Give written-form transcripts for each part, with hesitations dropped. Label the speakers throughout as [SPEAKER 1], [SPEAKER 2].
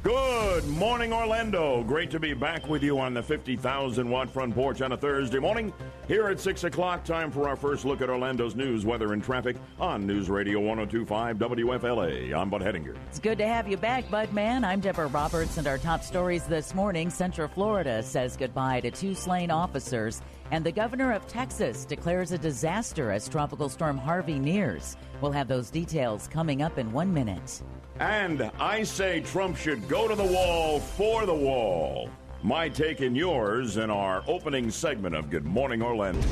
[SPEAKER 1] Good morning, Orlando. Great to be back with you on the 50,000-watt front porch on a Thursday morning. Here at 6 o'clock, time for our first look at Orlando's news, weather, and traffic on News Radio 102.5 WFLA. I'm Bud Hettinger.
[SPEAKER 2] It's good to have you back, Bud Man. I'm Deborah Roberts, and our top stories this morning. Central Florida says goodbye to 2 slain officers, and the governor of Texas declares a disaster as Tropical Storm Harvey nears. We'll have those details coming up in 1 minute.
[SPEAKER 1] And I say Trump should go to the wall for the wall. My take and yours in our opening segment of Good Morning Orlando.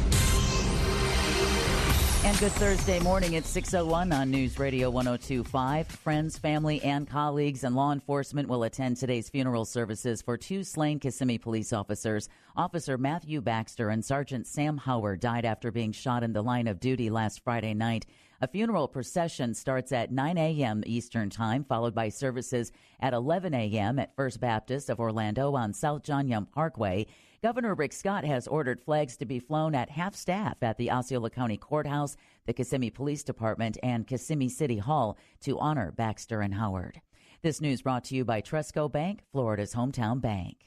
[SPEAKER 2] And good Thursday morning at 6:01 on News Radio 102.5. Friends, family, and colleagues and law enforcement will attend today's funeral services for 2 slain Kissimmee police officers. Officer Matthew Baxter and Sergeant Sam Howard died after being shot in the line of duty last Friday night. A funeral procession starts at 9 a.m. Eastern Time, followed by services at 11 a.m. at First Baptist of Orlando on South John Young Parkway. Governor Rick Scott has ordered flags to be flown at half-staff at the Osceola County Courthouse, the Kissimmee Police Department, and Kissimmee City Hall to honor Baxter and Howard. This news brought to you by Tresco Bank, Florida's hometown bank.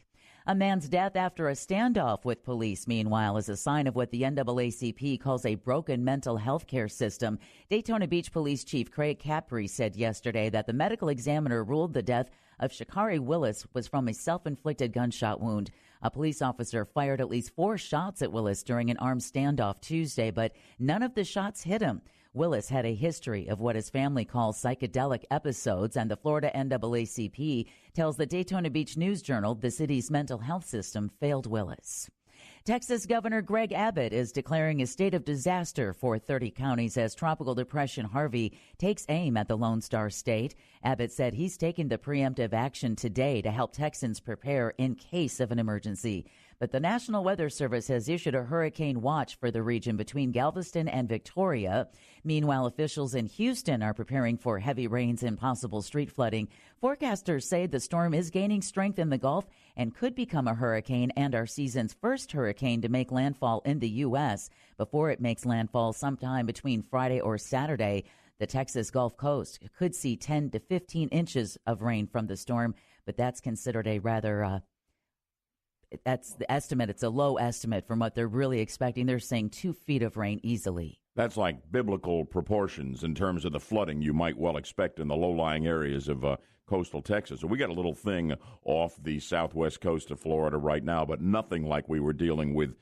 [SPEAKER 2] A man's death after a standoff with police, meanwhile, is a sign of what the NAACP calls a broken mental health care system. Daytona Beach Police Chief Craig Capri said yesterday that the medical examiner ruled the death of Shakari Willis was from a self-inflicted gunshot wound. A police officer fired at least 4 shots at Willis during an armed standoff Tuesday, but none of the shots hit him. Willis had a history of what his family calls psychedelic episodes, and the Florida NAACP tells the Daytona Beach News Journal the city's mental health system failed Willis. Texas Governor Greg Abbott is declaring a state of disaster for 30 counties as Tropical Depression Harvey takes aim at the Lone Star State. Abbott said he's taking the preemptive action today to help Texans prepare in case of an emergency. But the National Weather Service has issued a hurricane watch for the region between Galveston and Victoria. Meanwhile, officials in Houston are preparing for heavy rains and possible street flooding. Forecasters say the storm is gaining strength in the Gulf and could become a hurricane and our season's first hurricane to make landfall in the U.S. before it makes landfall sometime between Friday or Saturday. The Texas Gulf Coast could see 10 to 15 inches of rain from the storm, but that's considered a rather that's the estimate. It's a low estimate from what they're really expecting. They're saying 2 feet of rain easily.
[SPEAKER 1] That's like biblical proportions in terms of the flooding you might well expect in the low-lying areas of coastal Texas. So we got a little thing off the southwest coast of Florida right now, but nothing like we were dealing with,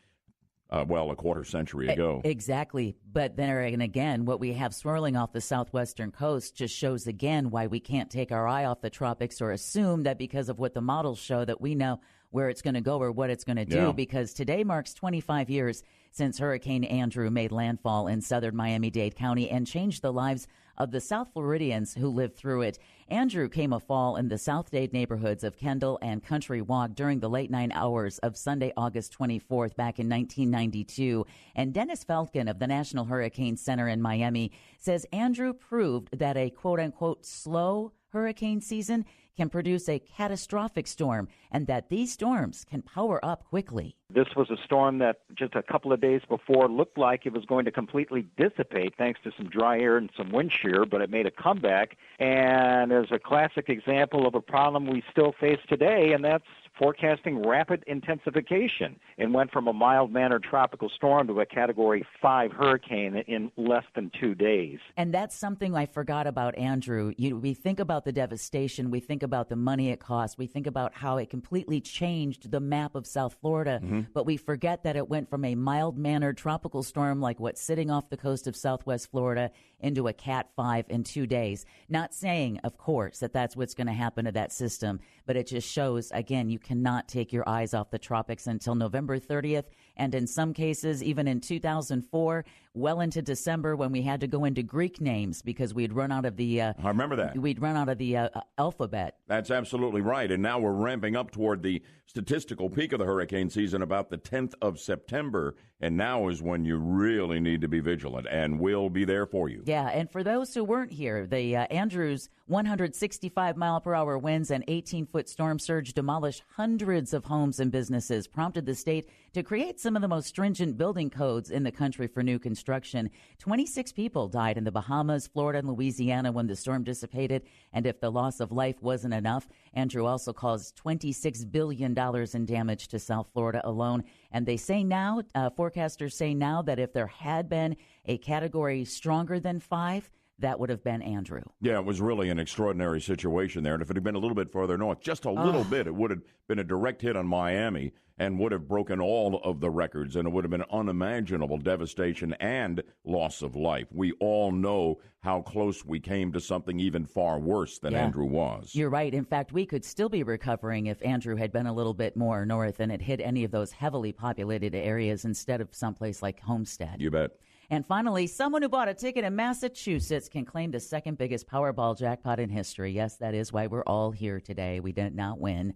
[SPEAKER 1] a quarter century ago.
[SPEAKER 2] Exactly. But then again, what we have swirling off the southwestern coast just shows again why we can't take our eye off the tropics or assume that because of what the models show that we know where it's going to go or what it's going to do, because today marks 25 years since Hurricane Andrew made landfall in southern Miami-Dade County and changed the lives of the South Floridians who lived through it. Andrew came a fall in the South Dade neighborhoods of Kendall and Country Walk during the late 9 hours of Sunday, August 24th, back in 1992. And Dennis Falcon of the National Hurricane Center in Miami says Andrew proved that a quote-unquote slow hurricane season can produce a catastrophic storm and that these storms can power up quickly.
[SPEAKER 3] This was a storm that just a couple of days before looked like it was going to completely dissipate thanks to some dry air and some wind shear, but it made a comeback and is a classic example of a problem we still face today, and that's forecasting rapid intensification. It went from a mild-mannered tropical storm to a Category 5 hurricane in less than 2 days.
[SPEAKER 2] And that's something I forgot about, Andrew. We think about the devastation. We think about the money it cost. We think about how it completely changed the map of South Florida. But we forget that it went from a mild-mannered tropical storm like what's sitting off the coast of southwest Florida into a Cat 5 in 2 days. Not saying, of course, that that's what's going to happen to that system, but it just shows, again, you cannot take your eyes off the tropics until November 30th, and in some cases, even in 2004, well into December when we had to go into Greek names because we'd run out of the...
[SPEAKER 1] I remember that.
[SPEAKER 2] We'd run out of the alphabet.
[SPEAKER 1] That's absolutely right, and now we're ramping up toward the statistical peak of the hurricane season about the 10th of September, and now is when you really need to be vigilant, and we'll be there for you.
[SPEAKER 2] Yeah, and for those who weren't here, the Andrews 165-mile-per-hour winds and 18-foot storm surge demolished hundreds of homes and businesses, prompted the state to create some of the most stringent building codes in the country for new construction. reconstruction. 26 people died in the Bahamas, Florida, and Louisiana when the storm dissipated. And if the loss of life wasn't enough, Andrew also caused $26 billion in damage to South Florida alone. And they say now, forecasters say now, that if there had been a category stronger than 5, that would have been Andrew.
[SPEAKER 1] Yeah, it was really an extraordinary situation there. And if it had been a little bit further north, just a little bit, it would have been a direct hit on Miami and would have broken all of the records, and it would have been unimaginable devastation and loss of life. We all know how close we came to something even far worse than Andrew was.
[SPEAKER 2] You're right. In fact, we could still be recovering if Andrew had been a little bit more north and it hit any of those heavily populated areas instead of someplace like Homestead.
[SPEAKER 1] You bet.
[SPEAKER 2] And finally, someone who bought a ticket in Massachusetts can claim the second biggest Powerball jackpot in history. Yes, that is why we're all here today. We did not win.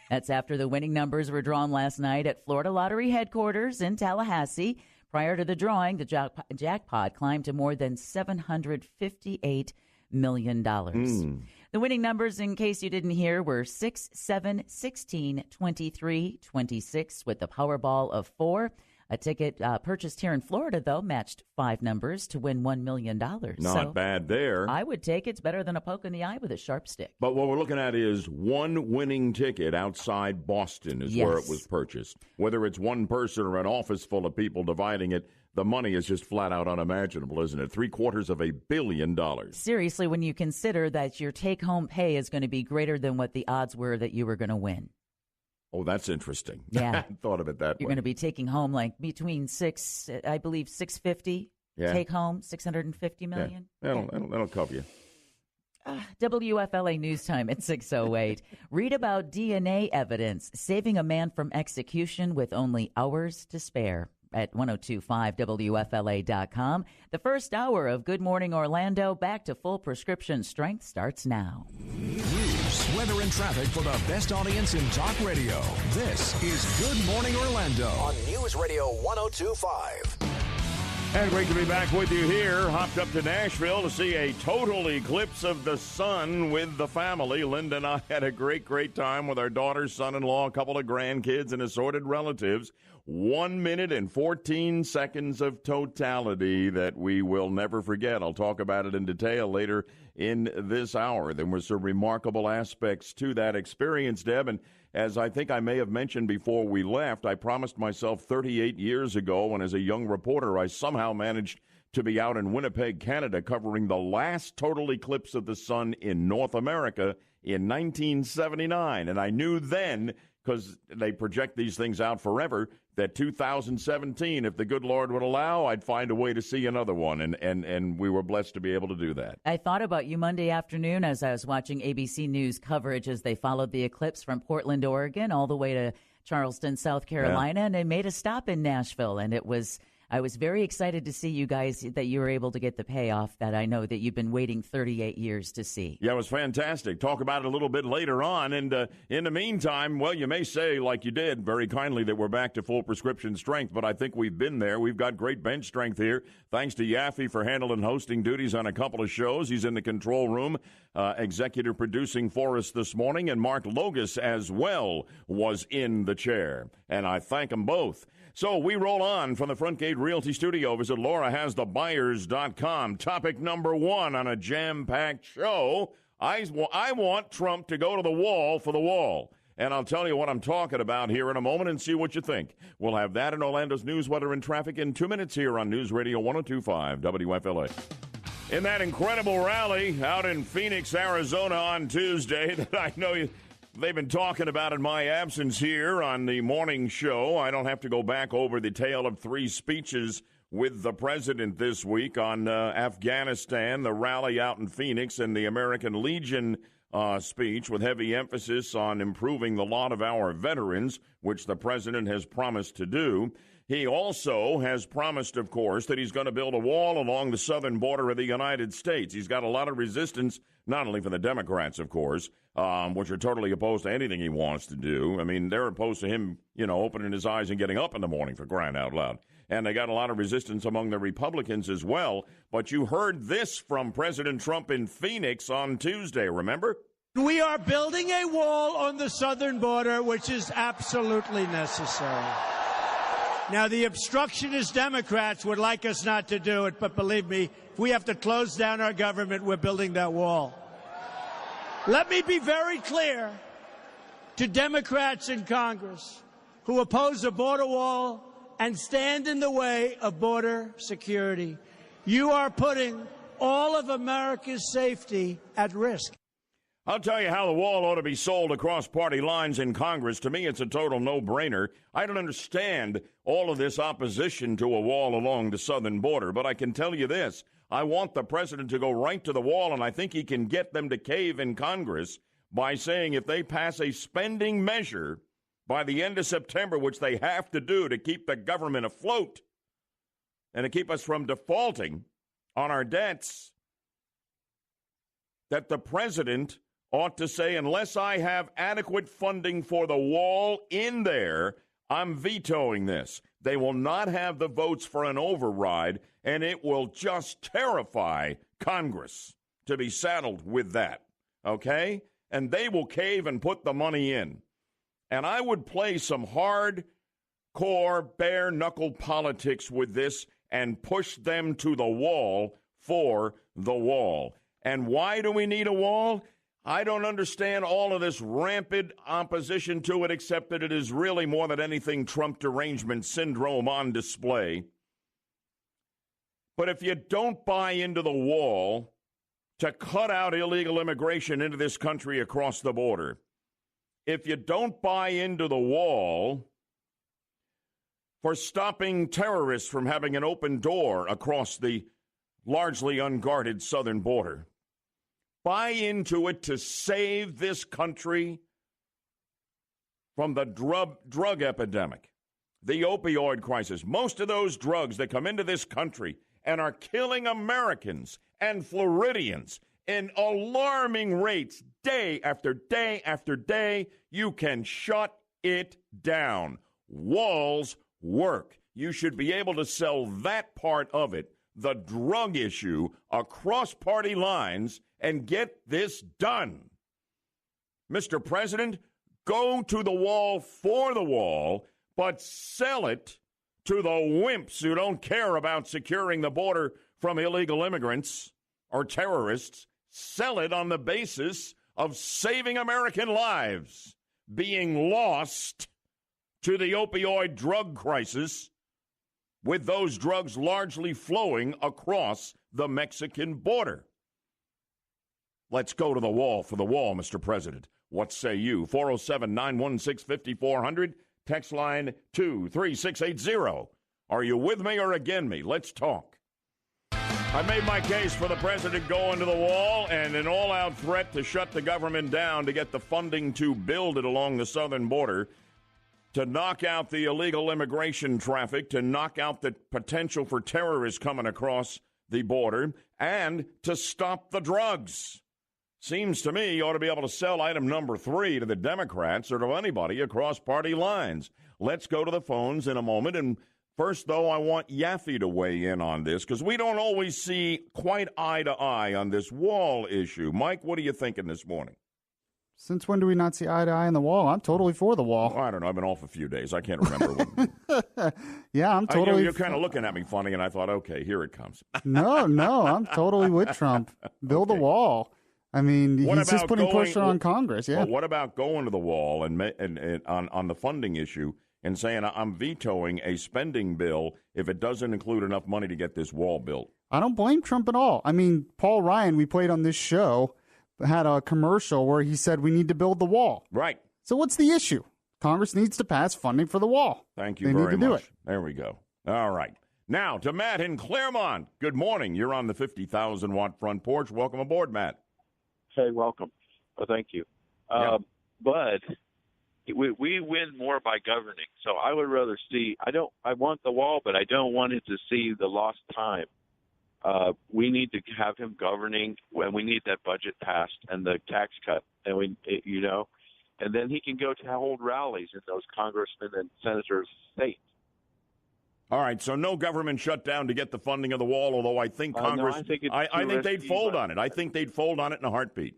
[SPEAKER 2] That's after the winning numbers were drawn last night at Florida Lottery headquarters in Tallahassee. Prior to the drawing, the jackpot climbed to more than $758 million. The winning numbers, in case you didn't hear, were 6, 7, 16, 23, 26, with the Powerball of 4. A ticket purchased here in Florida, though, matched 5 numbers to win $1 million.
[SPEAKER 1] Not bad there.
[SPEAKER 2] I would take it's better than a poke in the eye with a sharp stick.
[SPEAKER 1] But what we're looking at is one winning ticket outside Boston is where it was purchased. Whether it's one person or an office full of people dividing it, the money is just flat out unimaginable, isn't it? $750 million.
[SPEAKER 2] Seriously, when you consider that your take-home pay is going to be greater than what the odds were that you were going to win.
[SPEAKER 1] Oh, that's interesting.
[SPEAKER 2] Yeah.
[SPEAKER 1] I hadn't thought of it that way.
[SPEAKER 2] You're going to be taking home like between $650 take home, $650 million.
[SPEAKER 1] Yeah. That'll cover you.
[SPEAKER 2] WFLA News Time at 6:08. Read about DNA evidence saving a man from execution with only hours to spare at 1025WFLA.com. The first hour of Good Morning Orlando, back to full prescription strength, starts now.
[SPEAKER 4] News, weather, and traffic for the best audience in talk radio. This is Good Morning Orlando on News Radio 102.5.
[SPEAKER 1] And great to be back with you here. Hopped up to Nashville to see a total eclipse of the sun with the family. Linda and I had a great time with our daughter, son-in-law, a couple of grandkids, and assorted relatives. 1 minute and 14 seconds of totality that we will never forget. I'll talk about it in detail later in this hour. There were some remarkable aspects to that experience, Deb, and as I think I may have mentioned before we left, I promised myself 38 years ago when, as a young reporter, I somehow managed to be out in Winnipeg, Canada, covering the last total eclipse of the sun in North America in 1979. And I knew then, because they project these things out forever, that 2017, if the good Lord would allow, I'd find a way to see another one, and we were blessed to be able to do that.
[SPEAKER 2] I thought about you Monday afternoon as I was watching ABC News coverage as they followed the eclipse from Portland, Oregon, all the way to Charleston, South Carolina, and they made a stop in Nashville, and I was very excited to see you guys, that you were able to get the payoff that I know that you've been waiting 38 years to see.
[SPEAKER 1] Yeah, it was fantastic. Talk about it a little bit later on. And in the meantime, well, you may say, like you did very kindly, that we're back to full prescription strength, but I think we've been there. We've got great bench strength here. Thanks to Yaffee for handling hosting duties on a couple of shows. He's in the control room, executive producing for us this morning, and Mark Logus as well was in the chair. And I thank them both. So we roll on from the Front Gate Realty Studio. Visit LauraHasTheBuyers.com. Topic number 1 on a jam-packed show. I want Trump to go to the wall for the wall. And I'll tell you what I'm talking about here in a moment and see what you think. We'll have that in Orlando's news, weather, and traffic in 2 minutes here on News Radio 102.5 WFLA. In that incredible rally out in Phoenix, Arizona on Tuesday that I know they've been talking about in my absence here on the morning show. I don't have to go back over the tale of 3 speeches with the president this week on Afghanistan, the rally out in Phoenix, and the American Legion speech with heavy emphasis on improving the lot of our veterans, which the president has promised to do. He also has promised, of course, that he's going to build a wall along the southern border of the United States. He's got a lot of resistance, not only from the Democrats, of course, which are totally opposed to anything he wants to do. I mean, they're opposed to him, opening his eyes and getting up in the morning, for crying out loud. And they got a lot of resistance among the Republicans as well. But you heard this from President Trump in Phoenix on Tuesday, remember?
[SPEAKER 5] We are building a wall on the southern border, which is absolutely necessary. Now, the obstructionist Democrats would like us not to do it, but believe me, if we have to close down our government, we're building that wall. Let me be very clear to Democrats in Congress who oppose a border wall and stand in the way of border security. You are putting all of America's safety at risk.
[SPEAKER 1] I'll tell you how the wall ought to be sold across party lines in Congress. To me, it's a total no-brainer. I don't understand all of this opposition to a wall along the southern border, but I can tell you this. I want the president to go right to the wall, and I think he can get them to cave in Congress by saying if they pass a spending measure by the end of September, which they have to do to keep the government afloat and to keep us from defaulting on our debts, that the president ought to say, unless I have adequate funding for the wall in there, I'm vetoing this. They will not have the votes for an override, and it will just terrify Congress to be saddled with that, okay? And they will cave and put the money in. And I would play some hard-core, bare-knuckle politics with this and push them to the wall for the wall. And why do we need a wall? I don't understand all of this rampant opposition to it, except that it is really more than anything Trump derangement syndrome on display. But if you don't buy into the wall to cut out illegal immigration into this country across the border, if you don't buy into the wall for stopping terrorists from having an open door across the largely unguarded southern border, buy into it to save this country from the drug epidemic, the opioid crisis. Most of those drugs that come into this country and are killing Americans and Floridians in alarming rates day after day after day, you can shut it down. Walls work. You should be able to sell that part of it, the drug issue, across party lines and get this done. Mr. President, go to the wall for the wall, but sell it to the wimps who don't care about securing the border from illegal immigrants or terrorists. Sell it on the basis of saving American lives being lost to the opioid drug crisis, with those drugs largely flowing across the Mexican border. Let's go to the wall for the wall, Mr. President. What say you? 407-916-5400, text line 23680. Are you with me or against me? Let's talk. I made my case for the president going to the wall and an all-out threat to shut the government down to get the funding to build it along the southern border, to knock out the illegal immigration traffic, to knock out the potential for terrorists coming across the border, and to stop the drugs. Seems to me you ought to be able to sell item number 3 to the Democrats or to anybody across party lines. Let's go to the phones in a moment. And first, though, I want Yaffee to weigh in on this because we don't always see quite eye to eye on this wall issue. Mike, what are you thinking this morning?
[SPEAKER 6] Since when do we not see eye to eye on the wall? I'm totally for the wall.
[SPEAKER 1] I don't know. I've been off a few days. I can't remember when.
[SPEAKER 6] Yeah, I'm totally.
[SPEAKER 1] You're kind of looking at me funny, and I thought, okay, here it comes.
[SPEAKER 6] No, I'm totally with Trump. Build a wall. I mean, he's just putting pressure on Congress. Yeah.
[SPEAKER 1] But what about going to the wall and on the funding issue and saying I'm vetoing a spending bill if it doesn't include enough money to get this wall built?
[SPEAKER 6] I don't blame Trump at all. I mean, Paul Ryan, we played on this show, had a commercial where he said we need to build the wall.
[SPEAKER 1] Right.
[SPEAKER 6] So what's the issue? Congress needs to pass funding for the wall.
[SPEAKER 1] Thank you very much. Do it. There we go. All right. Now to Matt in Claremont. Good morning. You're on the 50,000-watt front porch. Welcome aboard, Matt.
[SPEAKER 7] Hey, welcome. Oh, thank you. But we win more by governing. So I would rather see. I want the wall, but I don't want it to see the lost time. We need to have him governing when we need that budget passed and the tax cut, and and then he can go to hold rallies in those congressmen and senators' states.
[SPEAKER 1] All right, so no government shutdown to get the funding of the wall, although I think Congress,
[SPEAKER 7] no, I think
[SPEAKER 1] they'd fold on it. I think they'd fold on it in a heartbeat.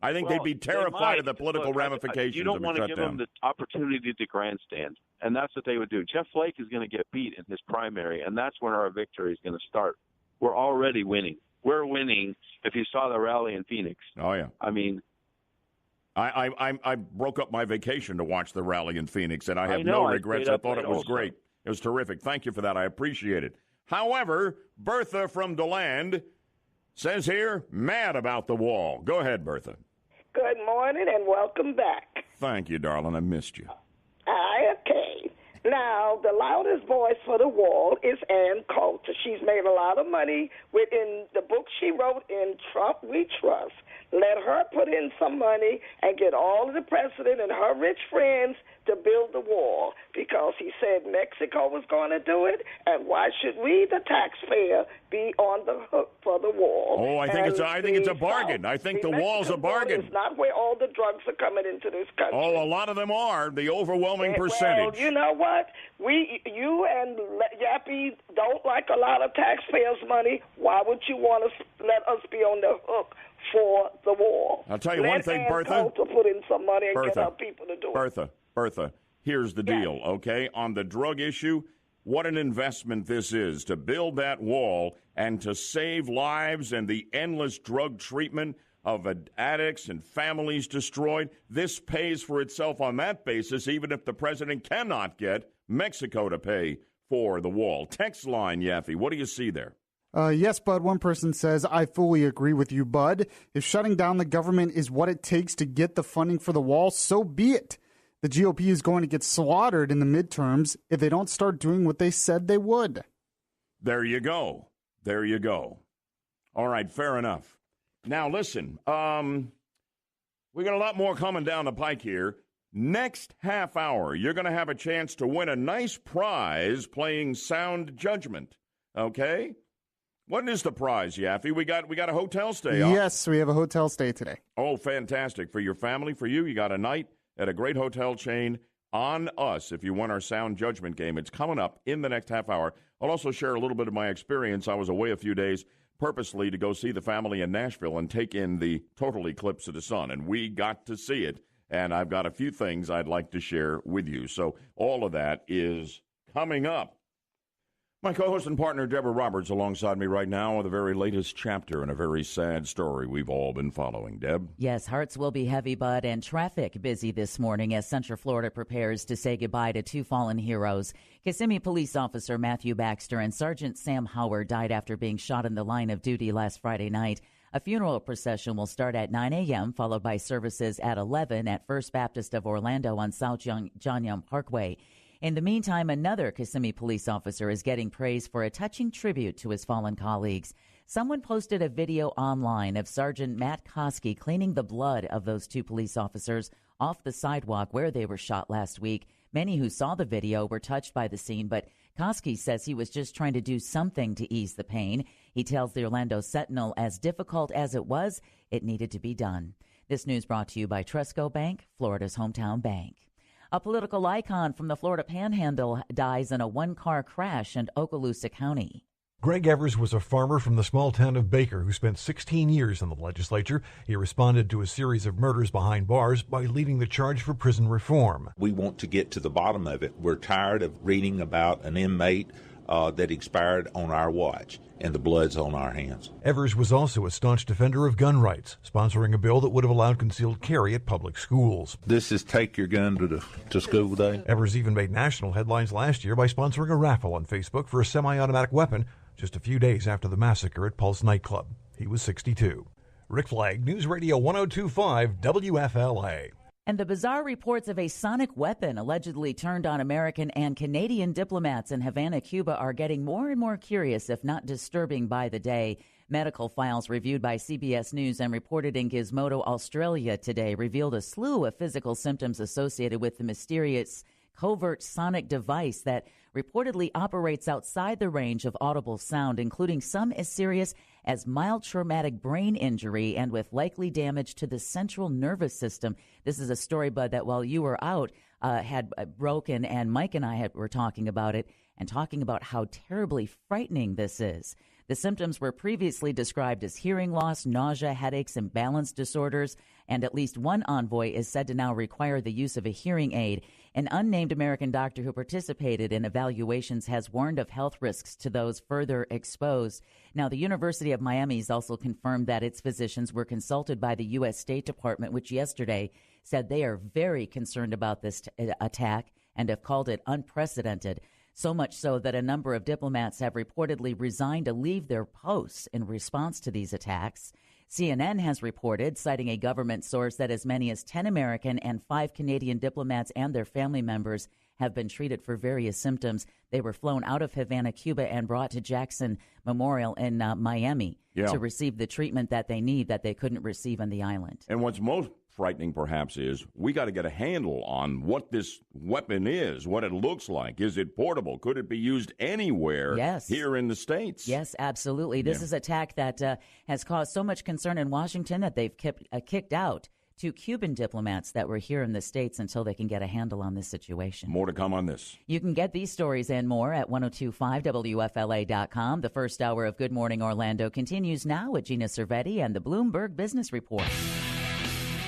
[SPEAKER 1] I think they'd be terrified of the political ramifications
[SPEAKER 7] You don't
[SPEAKER 1] of a
[SPEAKER 7] want to
[SPEAKER 1] shutdown.
[SPEAKER 7] give them the opportunity to grandstand, and that's what they would do. Jeff Flake is going to get beat in his primary, and that's when our victory is going to start. We're already winning. We're winning. If you saw the rally in Phoenix.
[SPEAKER 1] Oh, yeah.
[SPEAKER 7] I mean,
[SPEAKER 1] I broke up my vacation to watch the rally in Phoenix, and I have no regrets. I thought it was great. It was terrific. Thank you for that. I appreciate it. However, Bertha from DeLand says here, mad about the wall. Go ahead, Bertha.
[SPEAKER 8] Good morning and welcome back.
[SPEAKER 1] Thank you, darling. I missed you.
[SPEAKER 8] Okay. Now, the loudest voice for the wall is Ann Coulter. She's made a lot of money within the book she wrote in Trump We Trust. Let her put in some money and get all of the president and her rich friends to build the wall, because he said Mexico was going to do it, and why should we, the taxpayer, be on the hook for the wall?
[SPEAKER 1] Oh, I think it's a bargain. I think the wall's a bargain.
[SPEAKER 8] It's not where all the drugs are coming into this country.
[SPEAKER 1] Oh, a lot of them are, the overwhelming percentage.
[SPEAKER 8] Well, you know what? You and Yaffee don't like a lot of taxpayers' money. Why would you want to let us be on the hook for the wall?
[SPEAKER 1] I'll tell you one thing, Bertha.
[SPEAKER 8] To put in some money and get our people to do it.
[SPEAKER 1] Bertha, here's the deal, okay? On the drug issue, what an investment this is to build that wall and to save lives and the endless drug treatment of addicts and families destroyed. This pays for itself on that basis, even if the president cannot get Mexico to pay for the wall. Text line, Yaffee, what do you see there?
[SPEAKER 6] Yes, Bud. One person says, I fully agree with you, Bud. If shutting down the government is what it takes to get the funding for the wall, so be it. The GOP is going to get slaughtered in the midterms if they don't start doing what they said they would.
[SPEAKER 1] There you go. There you go. All right, fair enough. Now, listen, we got a lot more coming down the pike here. Next half hour, you're going to have a chance to win a nice prize playing Sound Judgment, okay? What is the prize, Yaffee? We got a hotel stay.
[SPEAKER 6] Yes, we have a hotel stay today.
[SPEAKER 1] Oh, fantastic. For your family, for you got a night at a great hotel chain on us if you won our Sound Judgment game. It's coming up in the next half hour. I'll also share a little bit of my experience. I was away a few days purposely to go see the family in Nashville and take in the total eclipse of the sun, and we got to see it, and I've got a few things I'd like to share with you. So all of that is coming up. My co-host and partner, Deborah Roberts, alongside me right now with the very latest chapter in a very sad story we've all been following. Deb?
[SPEAKER 2] Yes, hearts will be heavy, Bud, and traffic busy this morning as Central Florida prepares to say goodbye to two fallen heroes. Kissimmee police officer Matthew Baxter and Sergeant Sam Howard died after being shot in the line of duty last Friday night. A funeral procession will start at 9 a.m., followed by services at 11 at First Baptist of Orlando on South John Young Parkway. In the meantime, another Kissimmee police officer is getting praise for a touching tribute to his fallen colleagues. Someone posted a video online of Sergeant Matt Koski cleaning the blood of those two police officers off the sidewalk where they were shot last week. Many who saw the video were touched by the scene, but Koski says he was just trying to do something to ease the pain. He tells the Orlando Sentinel, as difficult as it was, it needed to be done. This news brought to you by Trusco Bank, Florida's hometown bank. A political icon from the Florida Panhandle dies in a one-car crash in Okaloosa County.
[SPEAKER 9] Greg Evers was a farmer from the small town of Baker who spent 16 years in the legislature. He responded to a series of murders behind bars by leading the charge for prison reform.
[SPEAKER 10] We want to get to the bottom of it. We're tired of reading about an inmate that expired on our watch, and the blood's on our hands.
[SPEAKER 9] Evers was also a staunch defender of gun rights, sponsoring a bill that would have allowed concealed carry at public schools.
[SPEAKER 10] This is take your gun to school day.
[SPEAKER 9] Evers even made national headlines last year by sponsoring a raffle on Facebook for a semi-automatic weapon just a few days after the massacre at Pulse nightclub. He was 62. Rick Flagg, News Radio 102.5 WFLA.
[SPEAKER 2] And the bizarre reports of a sonic weapon allegedly turned on American and Canadian diplomats in Havana, Cuba are getting more and more curious, if not disturbing, by the day. Medical files reviewed by CBS News and reported in Gizmodo, Australia today revealed a slew of physical symptoms associated with the mysterious covert sonic device that reportedly operates outside the range of audible sound, including some as serious as mild traumatic brain injury and with likely damage to the central nervous system. This is a story, Bud, that while you were out had broken, and Mike and I were talking about it and talking about how terribly frightening this is. The symptoms were previously described as hearing loss, nausea, headaches, and balance disorders. and at least one envoy is said to now require the use of a hearing aid. An unnamed American doctor who participated in evaluations has warned of health risks to those further exposed. Now, the University of Miami has also confirmed that its physicians were consulted by the U.S. State Department, which yesterday said they are very concerned about this attack and have called it unprecedented. So much so that a number of diplomats have reportedly resigned to leave their posts in response to these attacks. CNN has reported, citing a government source, that as many as 10 American and 5 Canadian diplomats and their family members have been treated for various symptoms. They were flown out of Havana, Cuba, and brought to Jackson Memorial in Miami to receive the treatment that they need that they couldn't receive on the island.
[SPEAKER 1] And what's most frightening, perhaps, is we got to get a handle on what this weapon is, what it looks like. Is it portable? Could it be used anywhere here in the States?
[SPEAKER 2] Yes, absolutely. This is an attack that has caused so much concern in Washington that they've kicked out 2 Cuban diplomats that were here in the States until they can get a handle on this situation.
[SPEAKER 1] More to come on this.
[SPEAKER 2] You can get these stories and more at 1025WFLA.com. The first hour of Good Morning Orlando continues now with Gina Cervetti and the Bloomberg Business Report.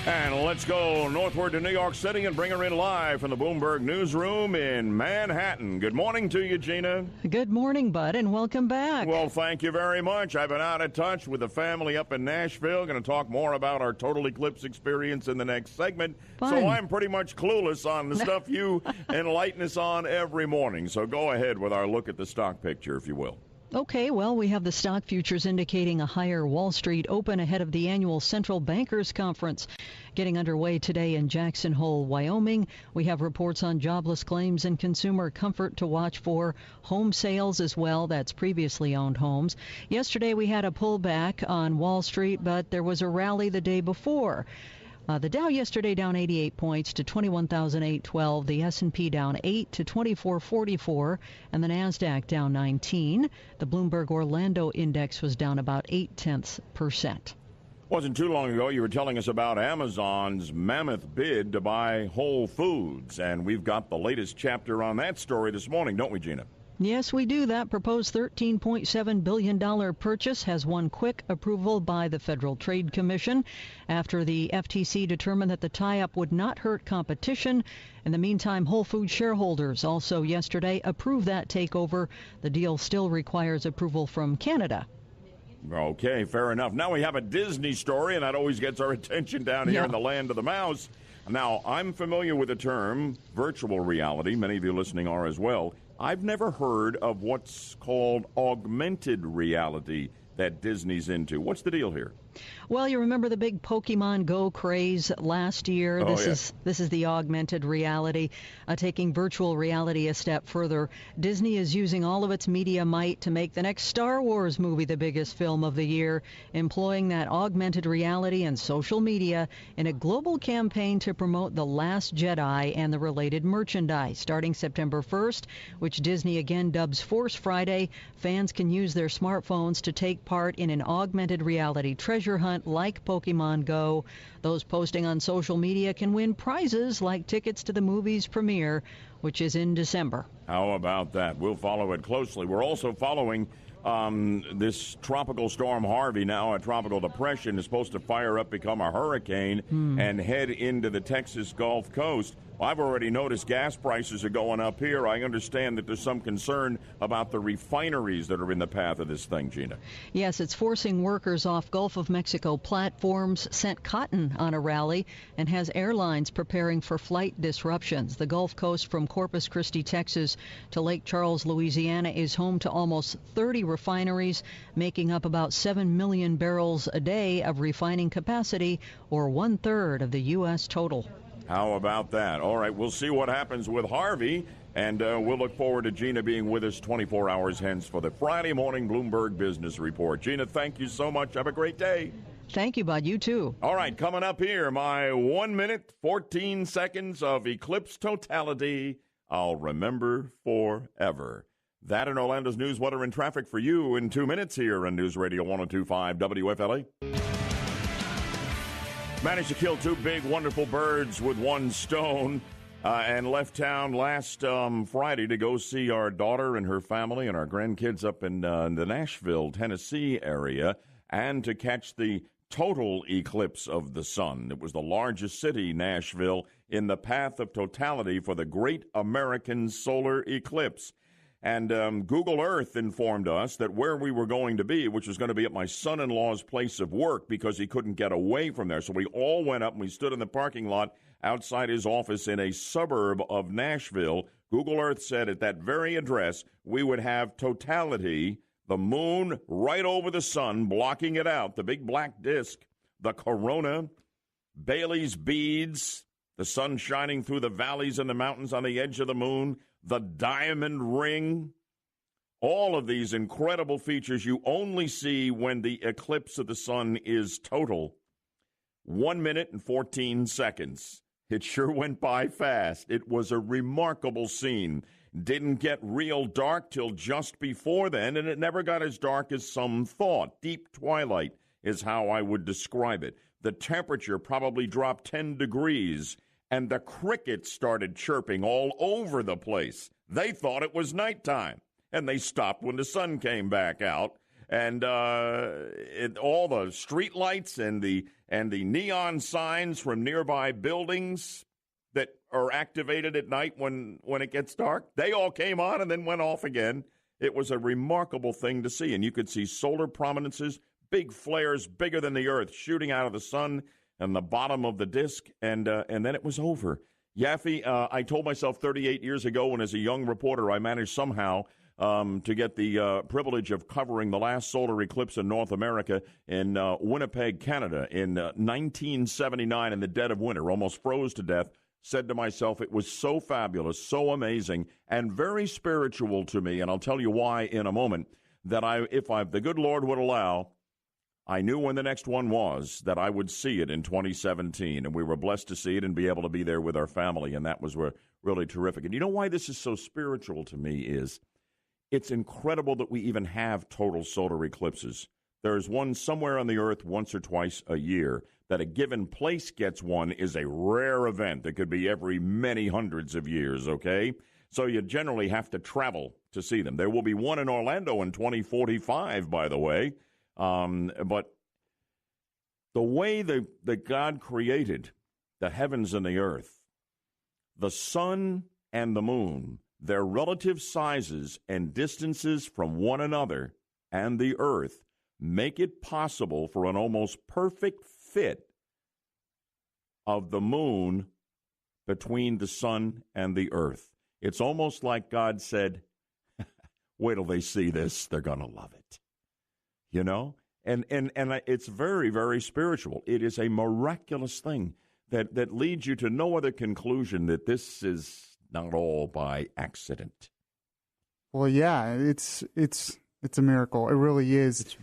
[SPEAKER 1] And let's go northward to New York City and bring her in live from the Bloomberg Newsroom in Manhattan. Good morning to you, Gina.
[SPEAKER 11] Good morning, Bud, and welcome back.
[SPEAKER 1] Well, thank you very much. I've been out of touch with the family up in Nashville. Going to talk more about our total eclipse experience in the next segment.
[SPEAKER 11] Fun.
[SPEAKER 1] So I'm pretty much clueless on the stuff you enlighten us on every morning. So go ahead with our look at the stock picture, if you will.
[SPEAKER 11] Okay, well, we have the stock futures indicating a higher Wall Street open ahead of the annual Central Bankers Conference getting underway today in Jackson Hole, Wyoming. We have reports on jobless claims and consumer comfort to watch for. Home sales as well, that's previously owned homes. Yesterday we had a pullback on Wall Street, but there was a rally the day before. The Dow yesterday down 88 points to 21,812. The S&P down 8 to 2444, and the Nasdaq down 19. The Bloomberg Orlando Index was down about 0.8%.
[SPEAKER 1] Wasn't too long ago you were telling us about Amazon's mammoth bid to buy Whole Foods, and we've got the latest chapter on that story this morning, don't we, Gina?
[SPEAKER 11] Yes, we do. That proposed $13.7 billion purchase has won quick approval by the Federal Trade Commission after the FTC determined that the tie-up would not hurt competition. In the meantime, Whole Foods shareholders also yesterday approved that takeover. The deal still requires approval from Canada.
[SPEAKER 1] Okay, fair enough. Now we have a Disney story, and that always gets our attention down here in the land of the mouse. Now, I'm familiar with the term virtual reality. Many of you listening are as well. I've never heard of what's called augmented reality that Disney's into. What's the deal here?
[SPEAKER 11] Well, you remember the big Pokemon Go craze last year. This is the augmented reality, taking virtual reality a step further. Disney is using all of its media might to make the next Star Wars movie the biggest film of the year, employing that augmented reality and social media in a global campaign to promote The Last Jedi and the related merchandise. Starting September 1st, which Disney again dubs Force Friday, fans can use their smartphones to take part in an augmented reality treasure hunt like Pokemon Go. Those posting on social media can win prizes like tickets to the movie's premiere, which is in December.
[SPEAKER 1] How about that? We'll follow it closely. We're also following this tropical storm Harvey, now a tropical depression, is supposed to fire up, become a hurricane, and head into the Texas Gulf Coast. Well, I've already noticed gas prices are going up here. I understand that there's some concern about the refineries that are in the path of this thing, Gina.
[SPEAKER 11] Yes, it's forcing workers off Gulf of Mexico platforms, sent cotton on a rally, and has airlines preparing for flight disruptions. The Gulf Coast from Corpus Christi, Texas to Lake Charles, Louisiana is home to almost 30 refineries, making up about 7 million barrels a day of refining capacity, or 1/3 of the U.S. total.
[SPEAKER 1] How about that? All right, we'll see what happens with Harvey, and we'll look forward to Gina being with us 24 hours hence for the Friday morning Bloomberg Business Report. Gina, thank you so much. Have a great day.
[SPEAKER 11] Thank you, Bud. You too.
[SPEAKER 1] All right, coming up here, my 1 minute, 14 seconds of eclipse totality I'll remember forever. That and Orlando's news, weather, and traffic for you in 2 minutes here on News Radio 102.5 WFLA. Managed to kill 2 big, wonderful birds with 1 stone and left town last Friday to go see our daughter and her family and our grandkids up in the Nashville, Tennessee area, and to catch the total eclipse of the sun. It was the largest city, Nashville, in the path of totality for the Great American Solar Eclipse. And Google Earth informed us that where we were going to be, which was going to be at my son-in-law's place of work because he couldn't get away from there. So we all went up and we stood in the parking lot outside his office in a suburb of Nashville. Google Earth said at that very address we would have totality, the moon right over the sun, blocking it out, the big black disk, the corona, Bailey's beads, the sun shining through the valleys and the mountains on the edge of the moon, the diamond ring, all of these incredible features you only see when the eclipse of the sun is total. 1 minute and 14 seconds. It sure went by fast. It was a remarkable scene. Didn't get real dark till just before then, and it never got as dark as some thought. Deep twilight is how I would describe it. The temperature probably dropped 10 degrees, and the crickets started chirping all over the place. They thought it was nighttime, and they stopped when the sun came back out. And all the street lights and the neon signs from nearby buildings that are activated at night when it gets dark, they all came on and then went off again. It was a remarkable thing to see, and you could see solar prominences, big flares bigger than the Earth shooting out of the sun and the bottom of the disk, and then it was over. Yaffee, I told myself 38 years ago when as a young reporter I managed somehow to get the privilege of covering the last solar eclipse in North America in Winnipeg, Canada in 1979 in the dead of winter, almost froze to death. Said to myself, it was so fabulous, so amazing, and very spiritual to me, and I'll tell you why in a moment, that if the good Lord would allow, I knew when the next one was that I would see it in 2017, and we were blessed to see it and be able to be there with our family, and that was really terrific. And you know why this is so spiritual to me is it's incredible that we even have total solar eclipses. There's one somewhere on the Earth once or twice a year. That a given place gets one is a rare event that could be every many hundreds of years, okay? So you generally have to travel to see them. There will be one in Orlando in 2045, by the way. But the way that God created the heavens and the earth, the sun and the moon, their relative sizes and distances from one another and the earth make it possible for an almost perfect fit of the moon between the sun and the earth. It's almost like God said, wait till they see this, they're going to love it. You know? And it's very, very spiritual. It is a miraculous thing that leads you to no other conclusion that this is not all by accident.
[SPEAKER 6] Well, yeah, it's a miracle. It really is.
[SPEAKER 1] It's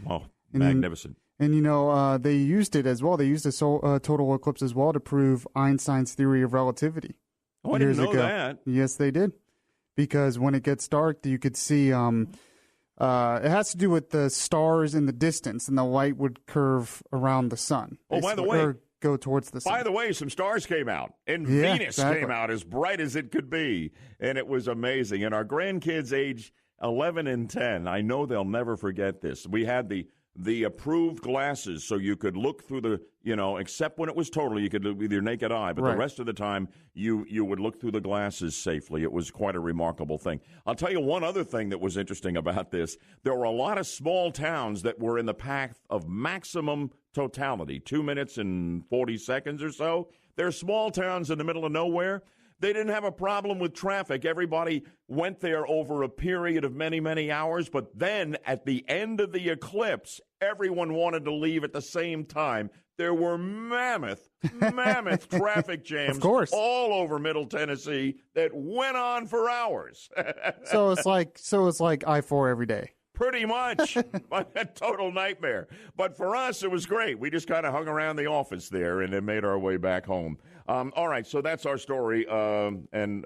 [SPEAKER 1] magnificent.
[SPEAKER 6] And, you know, they used it as well. They used a total eclipse as well to prove Einstein's theory of relativity.
[SPEAKER 1] Oh, I didn't know that.
[SPEAKER 6] Yes, they did. Because when it gets dark, you could see it has to do with the stars in the distance, and the light would curve around the sun.
[SPEAKER 1] Oh, by the way,
[SPEAKER 6] or go towards the sun.
[SPEAKER 1] By the way, some stars came out, and Venus came out as bright as it could be, and it was amazing. And our grandkids, age 11 and 10, I know they'll never forget this. We had the approved glasses so you could look through the, except when it was total, you could look with your naked eye. But the rest of the time, you would look through the glasses safely. It was quite a remarkable thing. I'll tell you one other thing that was interesting about this. There were a lot of small towns that were in the path of maximum totality, 2 minutes and 40 seconds or so. They're small towns in the middle of nowhere. They didn't have a problem with traffic. Everybody went there over a period of many, many hours. But then at the end of the eclipse, everyone wanted to leave at the same time. There were mammoth traffic jams
[SPEAKER 6] of course.
[SPEAKER 1] All over Middle Tennessee that went on for hours.
[SPEAKER 6] So it's like I-4 every day.
[SPEAKER 1] Pretty much. A total nightmare. But for us, it was great. We just kind of hung around the office there and then made our way back home. All right, so that's our story, and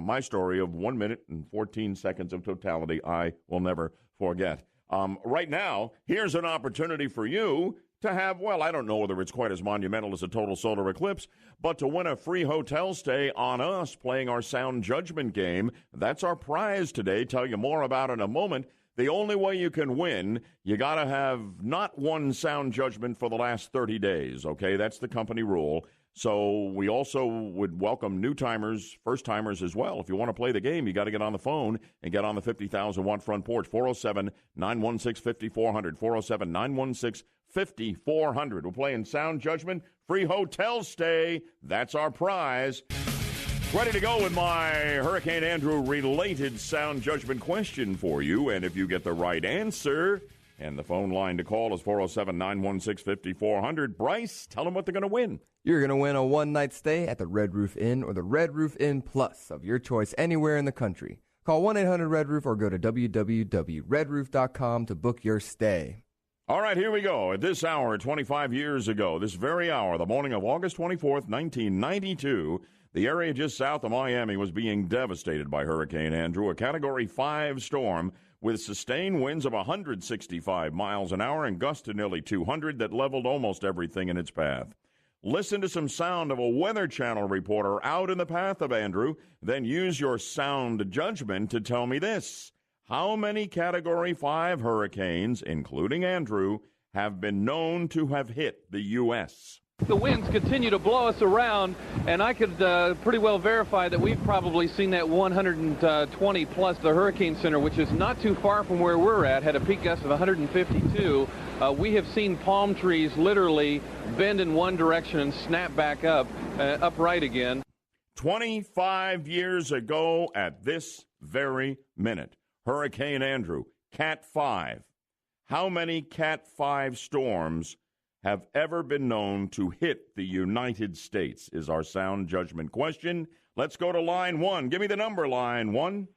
[SPEAKER 1] my story of 1 minute and 14 seconds of totality I will never forget. Right now, here's an opportunity for you to have, well, I don't know whether it's quite as monumental as a total solar eclipse, but to win a free hotel stay on us playing our sound judgment game. That's our prize today. Tell you more about it in a moment. the only way you can win, you got to have not one sound judgment for the last 30 days, okay? That's the company rule. So we also would welcome new-timers, first-timers as well. If you want to play the game, you got to get on the phone and get on the 50,000-watt front porch, 407-916-5400, 407-916-5400. We're playing sound judgment, free hotel stay. That's our prize. Ready to go with my Hurricane Andrew-related sound judgment question for you. And if you get the right answer, and the phone line to call is 407-916-5400. Bryce, tell them what they're going to win.
[SPEAKER 12] You're going to win a one-night stay at the Red Roof Inn or the Red Roof Inn Plus of your choice anywhere in the country. Call 1-800-RED-ROOF or go to www.redroof.com to book your stay.
[SPEAKER 1] All right, here we go. At this hour, 25 years ago, this very hour, the morning of August 24th, 1992, the area just south of Miami was being devastated by Hurricane Andrew, a Category 5 storm with sustained winds of 165 miles an hour and gusts to nearly 200 that leveled almost everything in its path. Listen to some sound of a Weather Channel reporter out in the path of Andrew, then use your sound judgment to tell me this. How many Category 5 hurricanes, including Andrew, have been known to have hit the U.S.?
[SPEAKER 13] The winds continue to blow us around, and I could pretty well verify that we've probably seen that 120 plus. The Hurricane Center, which is not too far from where we're at, had a peak gust of 152. We have seen palm trees literally bend in one direction and snap back up, upright again.
[SPEAKER 1] 25 years ago at this very minute, Hurricane Andrew, Cat 5. How many Cat 5 storms have ever been known to hit the United States is our sound judgment question. Let's go to line 1. Give me the number, line 1.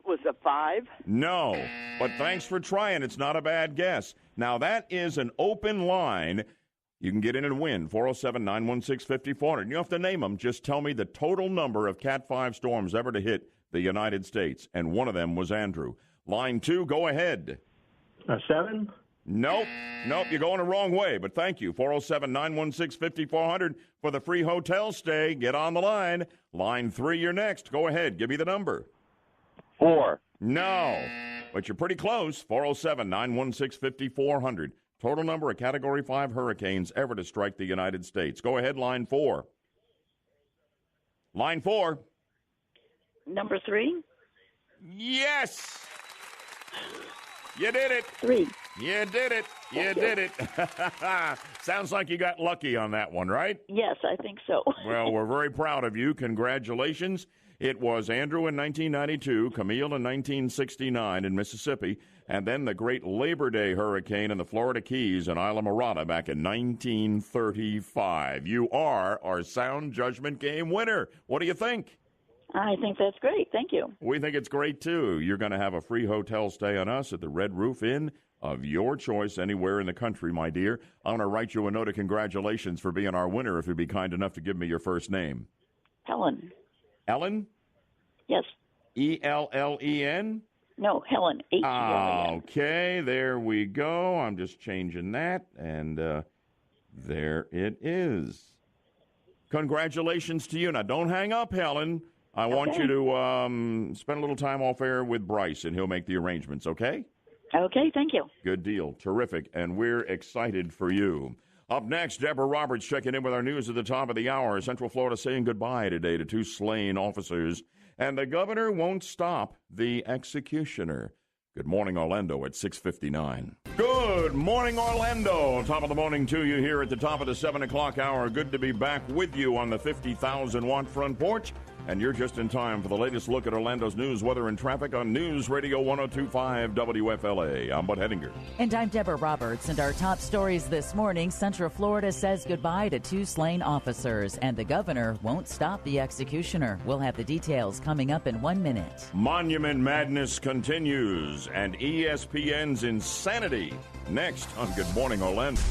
[SPEAKER 14] Was it 5?
[SPEAKER 1] No, but thanks for trying. It's not a bad guess. Now, that is an open line. You can get in and win, 407-916-5400. You don't have to name them. Just tell me the total number of Cat 5 storms ever to hit the United States, and one of them was Andrew. Line 2, go ahead.
[SPEAKER 15] 7?
[SPEAKER 1] Nope, you're going the wrong way, but thank you. 407-916-5400 for the free hotel stay. Get on the line. Line 3, you're next. Go ahead. Give me the number.
[SPEAKER 15] 4.
[SPEAKER 1] No, but you're pretty close. 407-916-5400. Total number of Category 5 hurricanes ever to strike the United States. Go ahead, line 4. Line 4.
[SPEAKER 14] Number 3?
[SPEAKER 1] Yes! You did it.
[SPEAKER 14] 3.
[SPEAKER 1] You did it. You did it. Sounds like you got lucky on that one, right?
[SPEAKER 14] Yes, I think so.
[SPEAKER 1] Well, we're very proud of you. Congratulations. It was Andrew in 1992, Camille in 1969 in Mississippi, and then the great Labor Day hurricane in the Florida Keys and Isla Morada back in 1935. You are our sound judgment game winner. What do you think?
[SPEAKER 14] I think that's great. Thank you.
[SPEAKER 1] We think it's great, too. You're going to have a free hotel stay on us at the Red Roof Inn of your choice anywhere in the country, my dear. I'm going to write you a note of congratulations for being our winner if you'd be kind enough to give me your first name.
[SPEAKER 14] Helen.
[SPEAKER 1] Ellen?
[SPEAKER 14] Yes.
[SPEAKER 1] E-L-L-E-N?
[SPEAKER 14] No, Helen. H-E-L-E-N.
[SPEAKER 1] Okay, there we go. I'm just changing that, and there it is. Congratulations to you. Now, don't hang up, Helen. I want you to spend a little time off air with Bryce, and he'll make the arrangements, okay?
[SPEAKER 14] Okay, thank you.
[SPEAKER 1] Good deal. Terrific. And we're excited for you. Up next, Deborah Roberts checking in with our news at the top of the hour. Central Florida saying goodbye today to 2 slain officers. And the governor won't stop the executioner. Good morning, Orlando, at 6:59. Good morning, Orlando. Top of the morning to you here at the top of the 7 o'clock hour. Good to be back with you on the 50,000-watt front porch. And you're just in time for the latest look at Orlando's news, weather, and traffic on News Radio 102.5 WFLA. I'm Bud Hedinger.
[SPEAKER 2] And I'm Deborah Roberts. And our top stories this morning, Central Florida says goodbye to 2 slain officers. And the governor won't stop the executioner. We'll have the details coming up in 1 minute.
[SPEAKER 1] Monument madness continues. And ESPN's insanity. Next on Good Morning Orlando.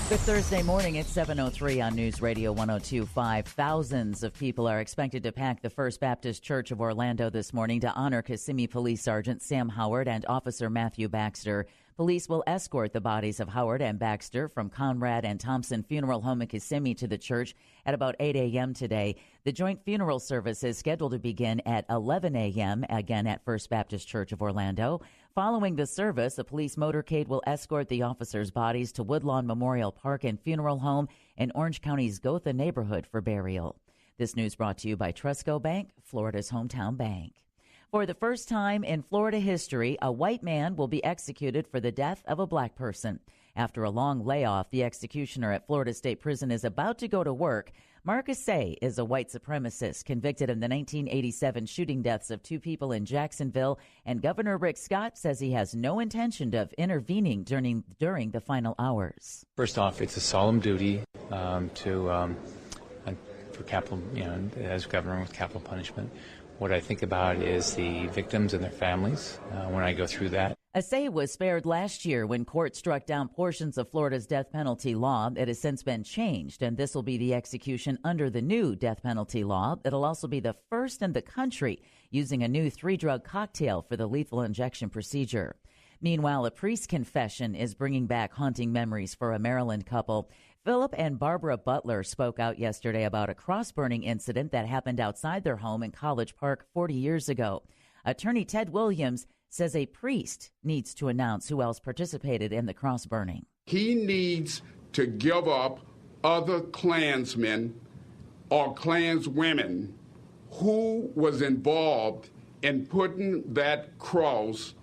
[SPEAKER 2] Good Thursday morning at 7:03 on News Radio 102.5. Thousands of people are expected to pack the First Baptist Church of Orlando this morning to honor Kissimmee Police Sergeant Sam Howard and Officer Matthew Baxter. Police will escort the bodies of Howard and Baxter from Conrad and Thompson Funeral Home in Kissimmee to the church at about 8 a.m. today. The joint funeral service is scheduled to begin at 11 a.m., again at First Baptist Church of Orlando. Following the service, a police motorcade will escort the officers' bodies to Woodlawn Memorial Park and Funeral Home in Orange County's Gotha neighborhood for burial. This news brought to you by Trusco Bank, Florida's hometown bank. For the first time in Florida history, a white man will be executed for the death of a black person. After a long layoff, the executioner at Florida State Prison is about to go to work. Marcus Say is a white supremacist convicted in the 1987 shooting deaths of 2 people in Jacksonville, and Governor Rick Scott says he has no intention of intervening during the final hours.
[SPEAKER 16] First off, it's a solemn duty for capital, as governor with capital punishment. What I think about is the victims and their families when I go through that.
[SPEAKER 2] Asay was spared last year when court struck down portions of Florida's death penalty law. It has since been changed, and this will be the execution under the new death penalty law. It'll also be the first in the country using a new 3-drug cocktail for the lethal injection procedure. Meanwhile, a priest confession is bringing back haunting memories for a Maryland couple. Philip and Barbara Butler spoke out yesterday about a cross-burning incident that happened outside their home in College Park 40 years ago. Attorney Ted Williams says a priest needs to announce who else participated in the cross-burning.
[SPEAKER 17] He needs to give up other Klansmen or Klanswomen who was involved in putting that cross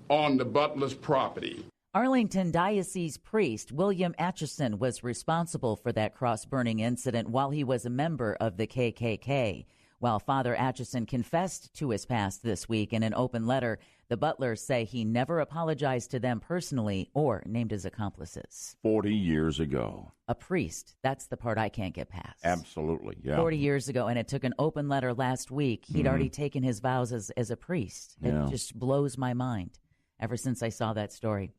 [SPEAKER 17] on the Butler's property.
[SPEAKER 2] Arlington Diocese priest William Atchison was responsible for that cross-burning incident while he was a member of the KKK. While Father Atchison confessed to his past this week in an open letter, the Butlers say he never apologized to them personally or named his accomplices.
[SPEAKER 1] 40 years ago.
[SPEAKER 2] A priest. That's the part I can't get past.
[SPEAKER 1] Absolutely, yeah.
[SPEAKER 2] 40 years ago, and it took an open letter last week. He'd already taken his vows as a priest. It just blows my mind ever since I saw that story.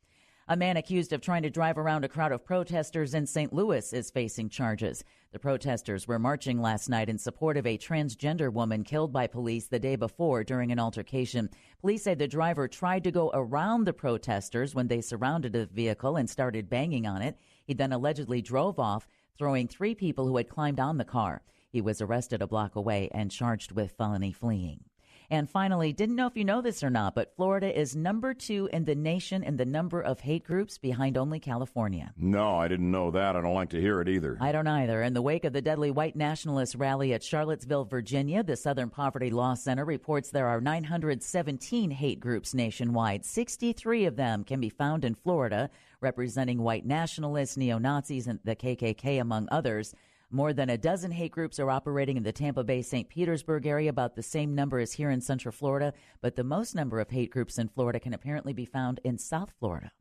[SPEAKER 2] A man accused of trying to drive around a crowd of protesters in St. Louis is facing charges. The protesters were marching last night in support of a transgender woman killed by police the day before during an altercation. Police say the driver tried to go around the protesters when they surrounded the vehicle and started banging on it. He then allegedly drove off, throwing 3 people who had climbed on the car. He was arrested a block away and charged with felony fleeing. And finally, didn't know if you know this or not, but Florida is number 2 in the nation in the number of hate groups, behind only California.
[SPEAKER 1] No, I didn't know that. I don't like to hear it either.
[SPEAKER 2] I don't either. In the wake of the deadly white nationalist rally at Charlottesville, Virginia, the Southern Poverty Law Center reports there are 917 hate groups nationwide. 63 of them can be found in Florida, representing white nationalists, neo-Nazis, and the KKK, among others. More than a dozen hate groups are operating in the Tampa Bay, St. Petersburg area, about the same number as here in Central Florida. But the most number of hate groups in Florida can apparently be found in South Florida.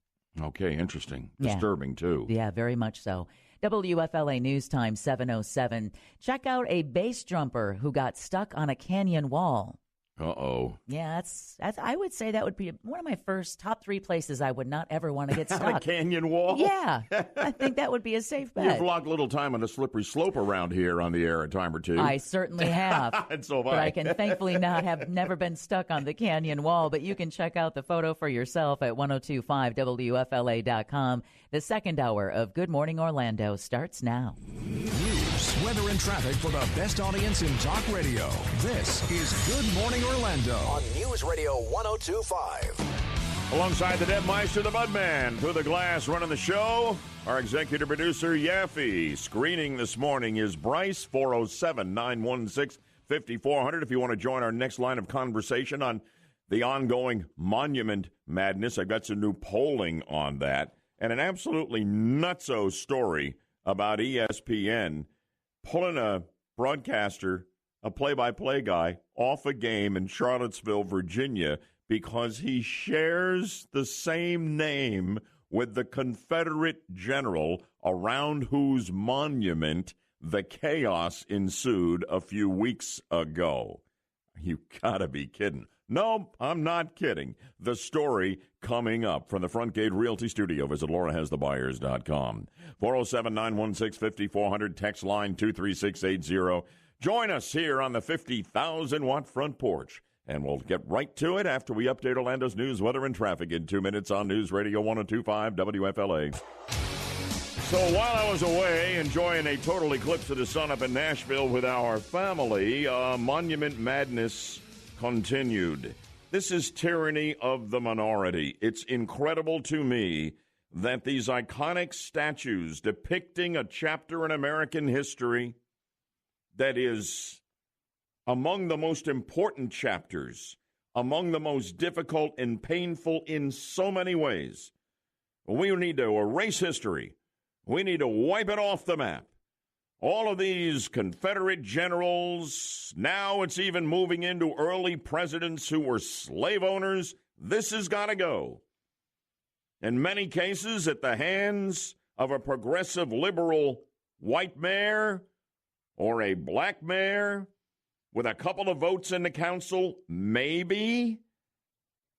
[SPEAKER 1] Okay, interesting. Disturbing, too.
[SPEAKER 2] Yeah, very much so. WFLA News Time 7:07. Check out a base jumper who got stuck on a canyon wall.
[SPEAKER 1] Uh-oh.
[SPEAKER 2] Yeah, that's. I would say that would be one of my first top 3 places I would not ever want to get stuck.
[SPEAKER 1] On a canyon wall?
[SPEAKER 2] Yeah, I think that would be a safe bet.
[SPEAKER 1] You've logged a little time on a slippery slope around here on the air a time or two.
[SPEAKER 2] I certainly have.
[SPEAKER 1] And so have
[SPEAKER 2] but I can thankfully never been stuck on the canyon wall. But you can check out the photo for yourself at 1025WFLA.com. The second hour of Good Morning Orlando starts now.
[SPEAKER 4] News, weather, and traffic for the best audience in talk radio. This is Good Morning Orlando on News Radio 102.5.
[SPEAKER 1] Alongside the Deadmeister, the Budman, through the glass running the show, our executive producer, Yaffee. Screening this morning is Bryce, 407-916-5400. If you want to join our next line of conversation on the ongoing monument madness, I've got some new polling on that, and an absolutely nutso story about ESPN pulling a broadcaster, a play-by-play guy, off a game in Charlottesville, Virginia, because he shares the same name with the Confederate general around whose monument the chaos ensued a few weeks ago. You gotta be kidding. No, I'm not kidding. The story coming up from the Front Gate Realty Studio. Visit laurahasthebuyers.com. 407-916-5400, text line 23680. Join us here on the 50,000-watt front porch And we'll get right to it after we update Orlando's news, weather, and traffic in 2 minutes on News Radio 102.5 WFLA. So while I was away enjoying a total eclipse of the sun up in Nashville with our family, Monument Madness continued. This is tyranny of the minority. It's incredible to me that these iconic statues depicting a chapter in American history that is among the most important chapters, among the most difficult and painful in so many ways. We need to erase history. We need to wipe it off the map. All of these Confederate generals, now it's even moving into early presidents who were slave owners. This has got to go. In many cases, at the hands of a progressive liberal white mayor or a black mayor with a couple of votes in the council, maybe,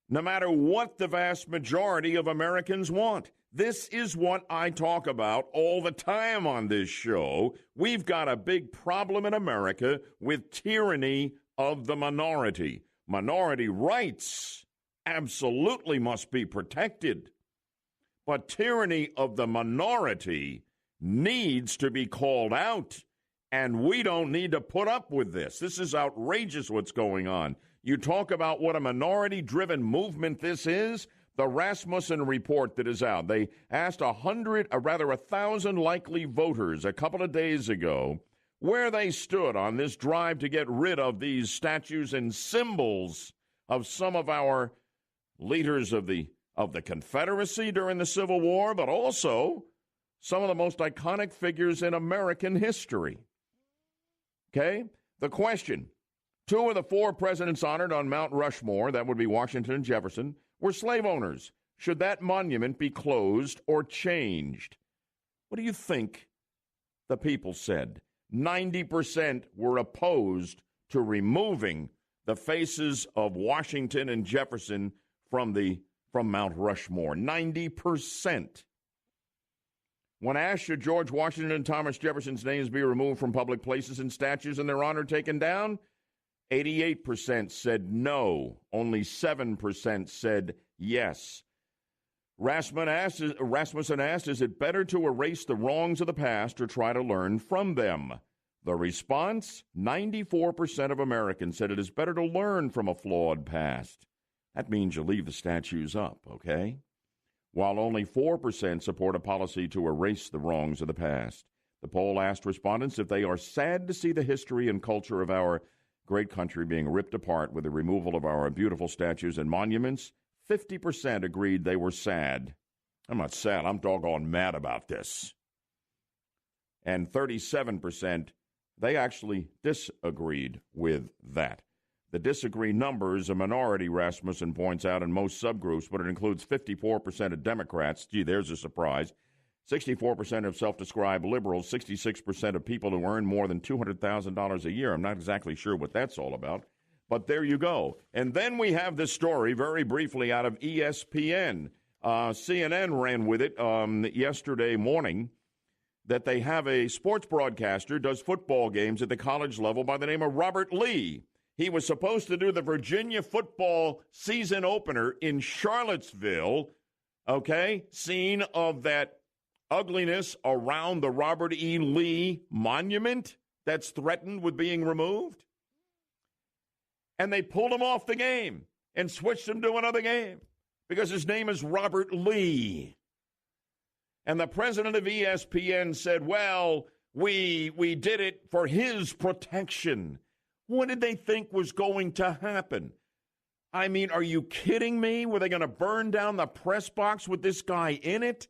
[SPEAKER 1] no matter what the vast majority of Americans want. This is what I talk about all the time on this show. We've got a big problem in America with tyranny of the minority. Minority rights absolutely must be protected. But tyranny of the minority needs to be called out. And we don't need to put up with this. This is outrageous what's going on. You talk about what a minority-driven movement this is. The Rasmussen report that is out. They asked 1,000 likely voters a couple of days ago where they stood on this drive to get rid of these statues and symbols of some of our leaders of the Confederacy during the Civil War, but also some of the most iconic figures in American history. Okay? The question, 2 of the 4 presidents honored on Mount Rushmore, that would be Washington and Jefferson, were slave owners. Should that monument be closed or changed? What do you think the people said? 90% were opposed to removing the faces of Washington and Jefferson from Mount Rushmore. 90%. When asked should George Washington and Thomas Jefferson's names be removed from public places and statues and their honor taken down, 88% said no. Only 7% said yes. Rasmussen asked, is it better to erase the wrongs of the past or try to learn from them? The response, 94% of Americans said it is better to learn from a flawed past. That means you leave the statues up, okay? While only 4% support a policy to erase the wrongs of the past. The poll asked respondents if they are sad to see the history and culture of our great country being ripped apart with the removal of our beautiful statues and monuments. 50% agreed they were sad. I'm not sad, I'm doggone mad about this. And 37%, they actually disagreed with that. The disagree number is a minority, Rasmussen points out, in most subgroups, but it includes 54% of Democrats. Gee, there's a surprise. 64% of self-described liberals, 66% of people who earn more than $200,000 a year. I'm not exactly sure what that's all about, but there you go. And then we have this story very briefly out of ESPN. CNN ran with it yesterday morning that they have a sports broadcaster, does football games at the college level by the name of Robert Lee. He was supposed to do the Virginia football season opener in Charlottesville, okay, scene of that ugliness around the Robert E. Lee monument that's threatened with being removed. And they pulled him off the game and switched him to another game because his name is Robert Lee. And the president of ESPN said, well, we did it for his protection. What did they think was going to happen? I mean, are you kidding me? Were they going to burn down the press box with this guy in it?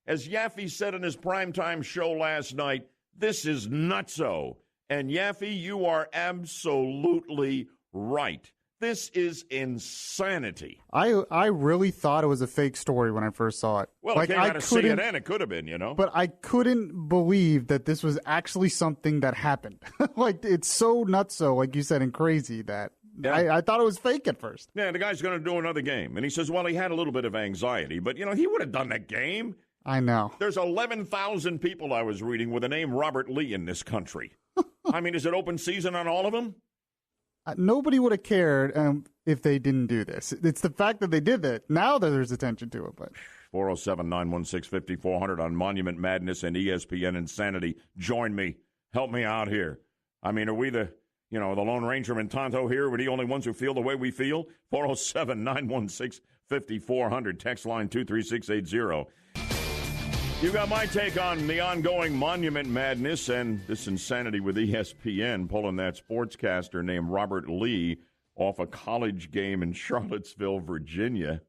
[SPEAKER 1] As Yaffee said in his primetime show last night, this is nutso. And Yaffee, you are absolutely right. This is insanity.
[SPEAKER 6] I really thought it was a fake story when I first saw it.
[SPEAKER 1] Well, it came out of CNN. It could have been, you know.
[SPEAKER 6] But I couldn't believe that this was actually something that happened. Like, it's so nutso, like you said, and crazy that I thought it was fake at first.
[SPEAKER 1] Yeah, the guy's going to do another game. And he says, well, he had a little bit of anxiety. But, you know, he would have done that game.
[SPEAKER 6] I know.
[SPEAKER 1] There's 11,000 people I was reading with the name Robert Lee in this country. I mean, is it open season on all of them?
[SPEAKER 6] nobody would have cared if they didn't do this. It's the fact that they did that. Now that there's attention to it. But
[SPEAKER 1] 407-916-5400 on Monument Madness and ESPN Insanity. Join me. Help me out here. I mean, are we the Lone Ranger and Tonto here? We're the only ones who feel the way we feel? 407-916-5400. Text line 23680. You got my take on the ongoing Monument Madness and this insanity with ESPN pulling that sportscaster named Robert Lee off a college game in Charlottesville, Virginia.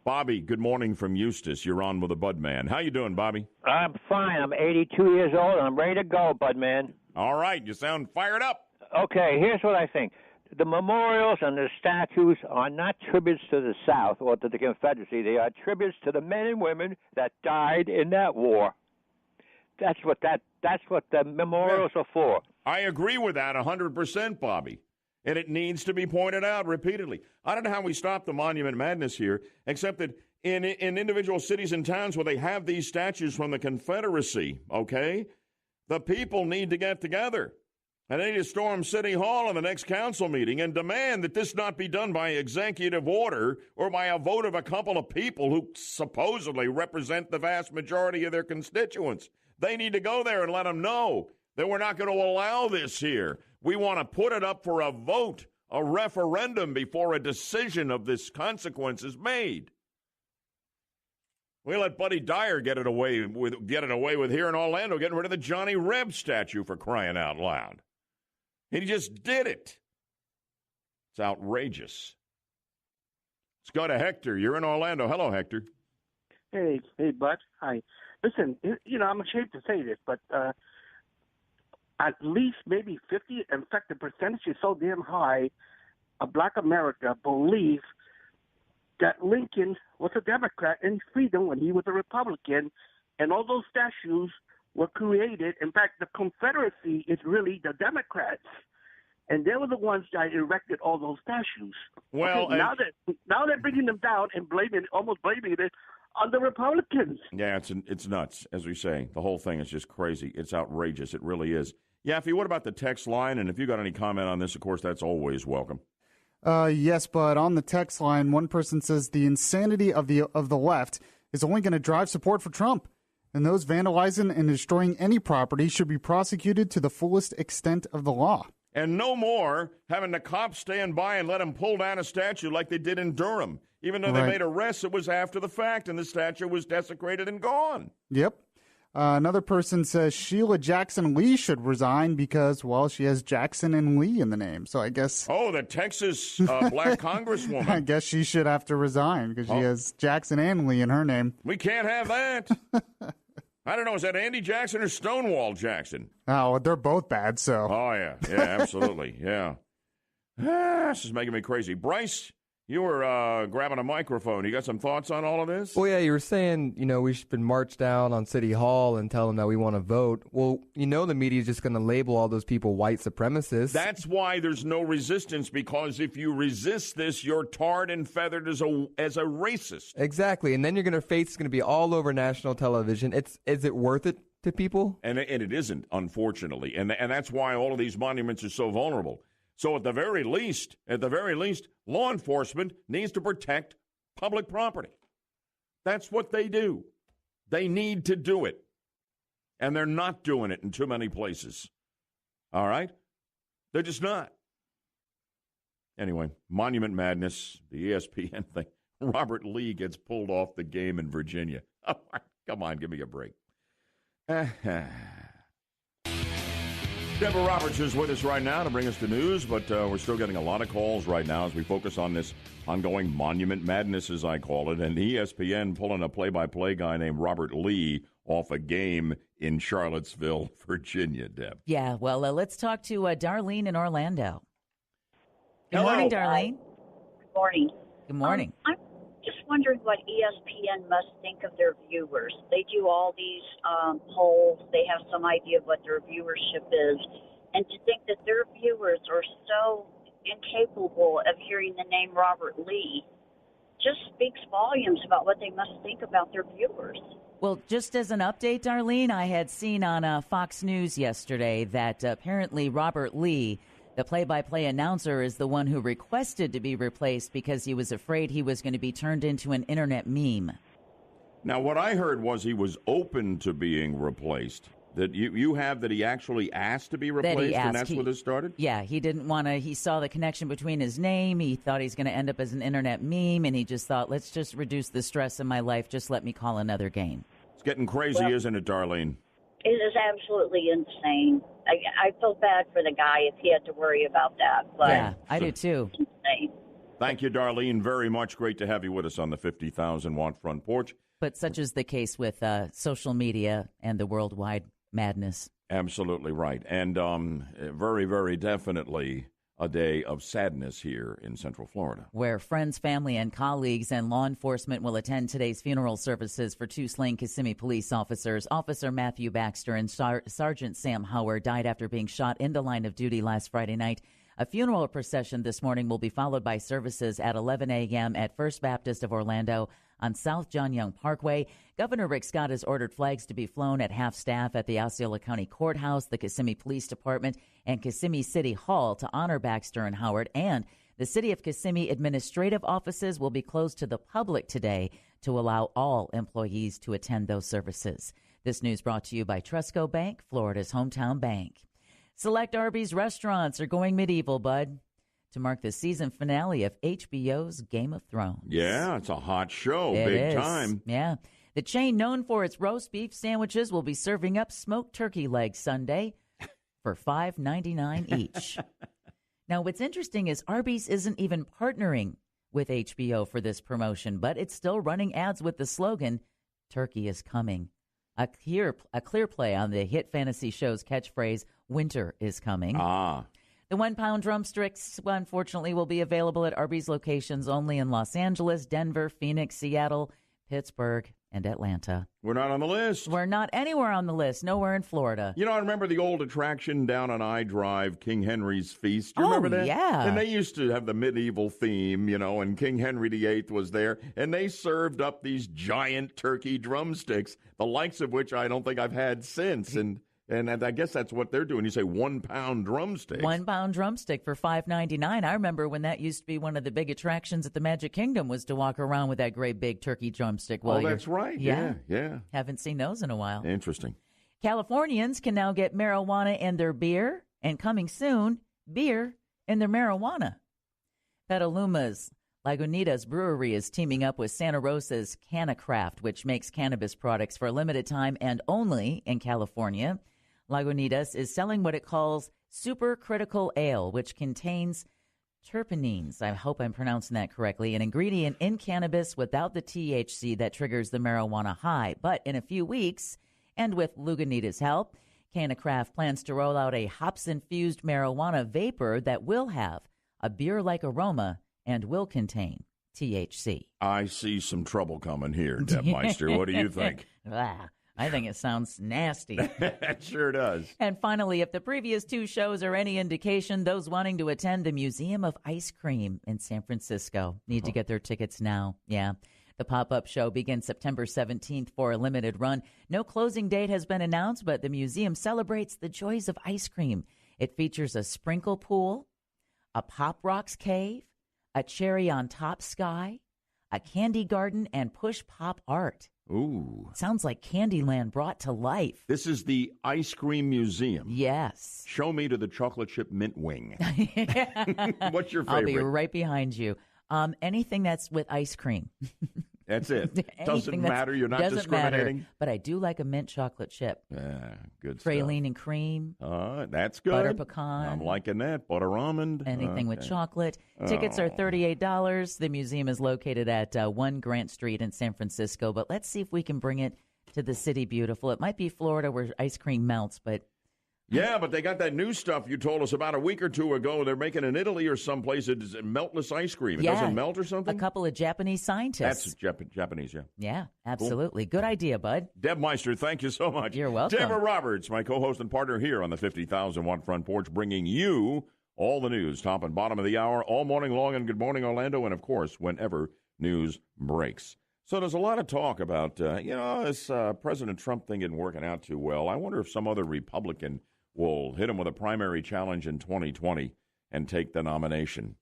[SPEAKER 1] Bobby, good morning from Eustis. You're on with the Budman. How you doing, Bobby?
[SPEAKER 18] I'm fine. I'm 82 years old, and I'm ready to go, Budman.
[SPEAKER 1] All right. You sound fired up.
[SPEAKER 18] Okay, here's what I think. The memorials and the statues are not tributes to the South or to the Confederacy. They are tributes to the men and women that died in that war. That's what the memorials are for.
[SPEAKER 1] I agree with that 100%, Bobby. And it needs to be pointed out repeatedly. I don't know how we stop the Monument Madness here, except that in individual cities and towns where they have these statues from the Confederacy, okay, the people need to get together. And they need to storm City Hall in the next council meeting and demand that this not be done by executive order or by a vote of a couple of people who supposedly represent the vast majority of their constituents. They need to go there and let them know that we're not going to allow this here. We want to put it up for a vote, a referendum, before a decision of this consequence is made. We let Buddy Dyer get it away with here in Orlando, getting rid of the Johnny Reb statue, for crying out loud. He just did it. It's outrageous. Let's go to Hector. You're in Orlando. Hello, Hector.
[SPEAKER 19] Hey, Bud. Hi. Listen, I'm ashamed to say this, but at least maybe 50, in fact, the percentage is so damn high, of Black America believe that Lincoln was a Democrat in freedom when he was a Republican, and all those statues were created. In fact, the Confederacy is really the Democrats, and they were the ones that erected all those statues.
[SPEAKER 1] Well,
[SPEAKER 19] okay, now they're bringing them down and almost blaming it on the Republicans.
[SPEAKER 1] Yeah, it's nuts, as we say. The whole thing is just crazy. It's outrageous. It really is. Yaffee, what about the text line? And if you got any comment on this, of course, that's always welcome.
[SPEAKER 6] Yes, but on the text line, one person says the insanity of the left is only going to drive support for Trump, and those vandalizing and destroying any property should be prosecuted to the fullest extent of the law.
[SPEAKER 1] And no more having the cops stand by and let them pull down a statue like they did in Durham. Even though they made arrests, it was after the fact, and the statue was desecrated and gone.
[SPEAKER 6] Yep. Another person says Sheila Jackson Lee should resign because, well, she has Jackson and Lee in the name. So I guess...
[SPEAKER 1] Oh, the Texas black congresswoman.
[SPEAKER 6] I guess she should have to resign because she has Jackson and Lee in her name.
[SPEAKER 1] We can't have that. I don't know. Is that Andy Jackson or Stonewall Jackson?
[SPEAKER 6] Oh, they're both bad, so...
[SPEAKER 1] Oh, yeah. Yeah, absolutely. Yeah. This is making me crazy. Bryce... You were grabbing a microphone. You got some thoughts on all of this?
[SPEAKER 12] Well, yeah, you were saying, we should march down on City Hall and tell them that we want to vote. Well, the media is just going to label all those people white supremacists.
[SPEAKER 1] That's why there's no resistance, because if you resist this, you're tarred and feathered as a racist.
[SPEAKER 12] Exactly, and then your face is going to be all over national television. Is it worth it to people?
[SPEAKER 1] And it isn't, unfortunately, and that's why all of these monuments are so vulnerable. So at the very least, law enforcement needs to protect public property. That's what they do. They need to do it. And they're not doing it in too many places. All right? They're just not. Anyway, Monument Madness, the ESPN thing. Robert Lee gets pulled off the game in Virginia. Oh, come on, give me a break. Deborah Roberts is with us right now to bring us the news, but we're still getting a lot of calls right now as we focus on this ongoing Monument Madness, as I call it, and ESPN pulling a play-by-play guy named Robert Lee off a game in Charlottesville, Virginia, Deb.
[SPEAKER 2] Yeah, well, let's talk to Darlene in Orlando. Good
[SPEAKER 1] Hello.
[SPEAKER 2] morning, Darlene.
[SPEAKER 14] Good morning.
[SPEAKER 2] Good morning.
[SPEAKER 14] I'm just wondering what ESPN must think of their viewers. They do all these polls. They have some idea of what their viewership is. And to think that their viewers are so incapable of hearing the name Robert Lee just speaks volumes about what they must think about their viewers.
[SPEAKER 2] Well, just as an update, Darlene, I had seen on Fox News yesterday that apparently Robert Lee The play-by-play announcer is the one who requested to be replaced because he was afraid he was going to be turned into an internet meme.
[SPEAKER 1] Now, what I heard was he was open to being replaced. That you have that he actually asked to be replaced, and that's where this started?
[SPEAKER 2] Yeah, he didn't want to. He saw the connection between his name. He thought he's going to end up as an internet meme, and he just thought, let's just reduce the stress in my life. Just let me call another game.
[SPEAKER 1] It's getting crazy, isn't it, Darlene?
[SPEAKER 14] It is absolutely insane. I feel bad for the guy if he had to worry about that. But
[SPEAKER 2] yeah, I do too.
[SPEAKER 14] Insane.
[SPEAKER 1] Thank you, Darlene, very much. Great to have you with us on the 50,000-watt front porch.
[SPEAKER 2] But such is the case with social media and the worldwide madness.
[SPEAKER 1] Absolutely right. And very, very definitely a day of sadness here in Central Florida,
[SPEAKER 2] where friends, family, and colleagues and law enforcement will attend today's funeral services for two slain Kissimmee police officers. Officer Matthew Baxter and Sergeant Sam Howard died after being shot in the line of duty last Friday night. A funeral procession this morning will be followed by services at 11 a.m. at First Baptist of Orlando on South John Young Parkway. Governor Rick Scott has ordered flags to be flown at half-staff at the Osceola County Courthouse, the Kissimmee Police Department, and Kissimmee City Hall to honor Baxter and Howard. And the City of Kissimmee administrative offices will be closed to the public today to allow all employees to attend those services. This news brought to you by Trusco Bank, Florida's hometown bank. Select Arby's restaurants are going medieval, bud, to mark the season finale of HBO's Game of Thrones.
[SPEAKER 1] Yeah, it's a hot show,
[SPEAKER 2] big
[SPEAKER 1] time.
[SPEAKER 2] Yeah. The chain, known for its roast beef sandwiches, will be serving up smoked turkey legs Sunday for $5.99 each. Now, what's interesting is Arby's isn't even partnering with HBO for this promotion, but it's still running ads with the slogan, "Turkey is coming." A clear play on the hit fantasy show's catchphrase, "Winter is coming." The 1-pound drumsticks, unfortunately, will be available at Arby's locations only in Los Angeles, Denver, Phoenix, Seattle, Pittsburgh, and Atlanta.
[SPEAKER 1] We're not on the list.
[SPEAKER 2] We're not anywhere on the list. Nowhere in Florida.
[SPEAKER 1] You know, I remember the old attraction down on I-Drive, King Henry's Feast. Do you remember that?
[SPEAKER 2] Yeah.
[SPEAKER 1] And they used to have the medieval theme, you know, and King Henry VIII was there. And they served up these giant turkey drumsticks, the likes of which I don't think I've had since. And I guess that's what they're doing. You say 1-pound drumstick.
[SPEAKER 2] 1-pound drumstick for $5.99. I remember when that used to be one of the big attractions at the Magic Kingdom was to walk around with that great big turkey drumstick.
[SPEAKER 1] That's right. Yeah.
[SPEAKER 2] Haven't seen those in a while.
[SPEAKER 1] Interesting.
[SPEAKER 2] Californians can now get marijuana in their beer, and coming soon, beer in their marijuana. Petaluma's Lagunitas Brewery is teaming up with Santa Rosa's CannaCraft, which makes cannabis products for a limited time and only in California. Lagunitas is selling what it calls supercritical ale, which contains terpenes, I hope I'm pronouncing that correctly, an ingredient in cannabis without the THC that triggers the marijuana high. But in a few weeks, and with Lagunitas' help, CannaCraft plans to roll out a hops-infused marijuana vapor that will have a beer-like aroma and will contain THC.
[SPEAKER 1] I see some trouble coming here, Deb Meister. What do you think?
[SPEAKER 2] I think it sounds nasty.
[SPEAKER 1] It sure does.
[SPEAKER 2] And finally, if the previous two shows are any indication, those wanting to attend the Museum of Ice Cream in San Francisco need to get their tickets now. Yeah. The pop-up show begins September 17th for a limited run. No closing date has been announced, but the museum celebrates the joys of ice cream. It features a sprinkle pool, a Pop Rocks cave, a cherry on top sky, a candy garden, and push pop art.
[SPEAKER 1] Ooh.
[SPEAKER 2] Sounds like Candyland brought to life.
[SPEAKER 1] This is the Ice Cream Museum.
[SPEAKER 2] Yes.
[SPEAKER 1] Show me to the chocolate chip mint wing. What's your favorite?
[SPEAKER 2] I'll be right behind you. Anything that's with ice cream.
[SPEAKER 1] That's it. Doesn't matter. You're not discriminating.
[SPEAKER 2] Matter, but I do like a mint chocolate chip.
[SPEAKER 1] Yeah, good
[SPEAKER 2] Praline
[SPEAKER 1] stuff.
[SPEAKER 2] and cream.
[SPEAKER 1] That's good.
[SPEAKER 2] Butter pecan.
[SPEAKER 1] I'm liking that. Butter almond.
[SPEAKER 2] Anything with chocolate. Tickets are $38. The museum is located at 1 Grant Street in San Francisco. But let's see if we can bring it to the city beautiful. It might be Florida where ice cream melts, but...
[SPEAKER 1] Yeah, but they got that new stuff you told us about a week or two ago. They're making in Italy or someplace it's meltless ice cream. It doesn't melt or something?
[SPEAKER 2] A couple of Japanese scientists.
[SPEAKER 1] That's Japanese, yeah.
[SPEAKER 2] Yeah, absolutely. Cool. Good idea, bud.
[SPEAKER 1] Deb Meister, thank you so much.
[SPEAKER 2] You're welcome.
[SPEAKER 1] Deborah Roberts, my co-host and partner here on the 50,000-watt front porch, bringing you all the news, top and bottom of the hour, all morning long, and Good Morning Orlando, and, of course, whenever news breaks. So there's a lot of talk about, this President Trump thing isn't working out too well. I wonder if some other Republican will hit him with a primary challenge in 2020. and take the nomination.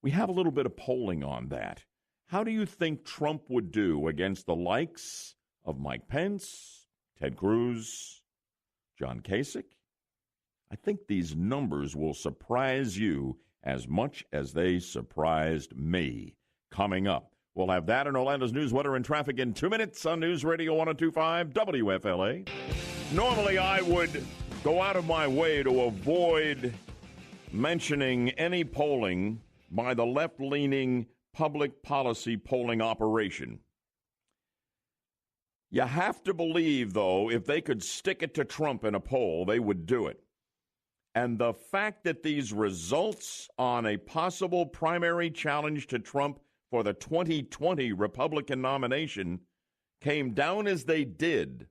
[SPEAKER 1] We have a little bit of polling on that. How do you think Trump would do against the likes of Mike Pence, Ted Cruz, John Kasich? I think these numbers will surprise you as much as they surprised me. Coming up, we'll have that and Orlando's news, weather, and traffic in 2 minutes on News Radio 102.5 WFLA. Normally, I would go out of my way to avoid mentioning any polling by the left-leaning public policy polling operation. You have to believe, though, if they could stick it to Trump in a poll, they would do it. And the fact that these results on a possible primary challenge to Trump for the 2020 Republican nomination came down as they did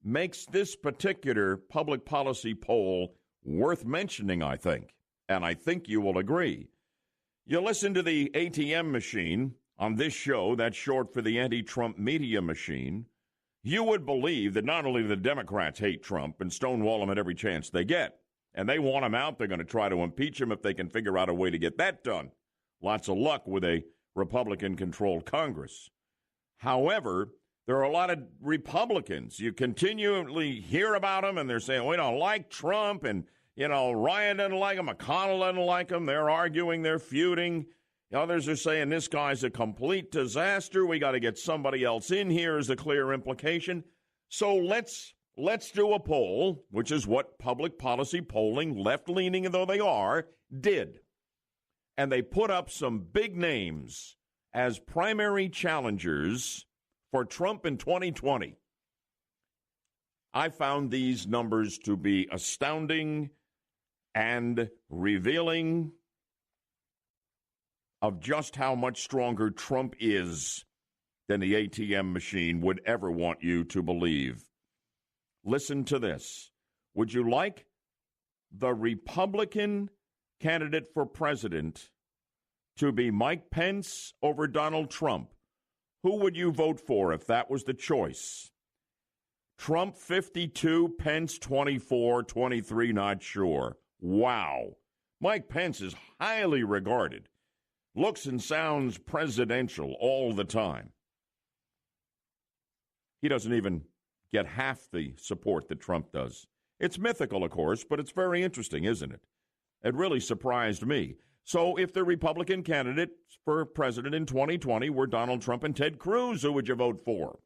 [SPEAKER 1] makes this particular public policy poll worth mentioning, I think. And I think you will agree. You listen to the ATM machine on this show, that's short for the anti-Trump media machine, you would believe that not only do the Democrats hate Trump and stonewall him at every chance they get, and they want him out, they're going to try to impeach him if they can figure out a way to get that done. Lots of luck with a Republican-controlled Congress. However, there are a lot of Republicans. You continually hear about them, and they're saying, we don't like Trump, and, Ryan doesn't like him, McConnell doesn't like him. They're arguing, they're feuding. Others are saying this guy's a complete disaster. We got to get somebody else in here is a clear implication. So let's do a poll, which is what public policy polling, left-leaning though they are, did. And they put up some big names as primary challengers for Trump in 2020. I found these numbers to be astounding and revealing of just how much stronger Trump is than the ATM machine would ever want you to believe. Listen to this. Would you like the Republican candidate for president to be Mike Pence over Donald Trump? Who would you vote for if that was the choice? Trump 52, Pence 24, 23 not sure. Wow. Mike Pence is highly regarded. Looks and sounds presidential all the time. He doesn't even get half the support that Trump does. It's mythical, of course, but it's very interesting, isn't it? It really surprised me. So if the Republican candidates for president in 2020 were Donald Trump and Ted Cruz, who would you vote for?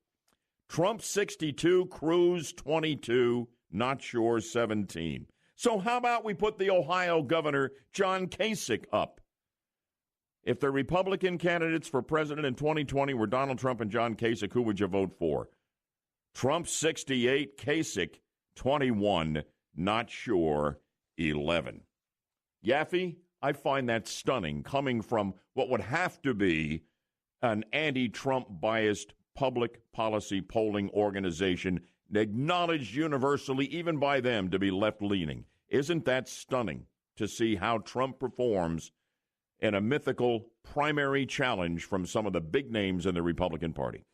[SPEAKER 1] Trump 62, Cruz 22, not sure 17. So how about we put the Ohio governor, John Kasich, up? If the Republican candidates for president in 2020 were Donald Trump and John Kasich, who would you vote for? Trump 68, Kasich 21, not sure 11. Yaffee, I find that stunning, coming from what would have to be an anti-Trump biased public policy polling organization, acknowledged universally, even by them, to be left-leaning. Isn't that stunning to see how Trump performs in a mythical primary challenge from some of the big names in the Republican Party?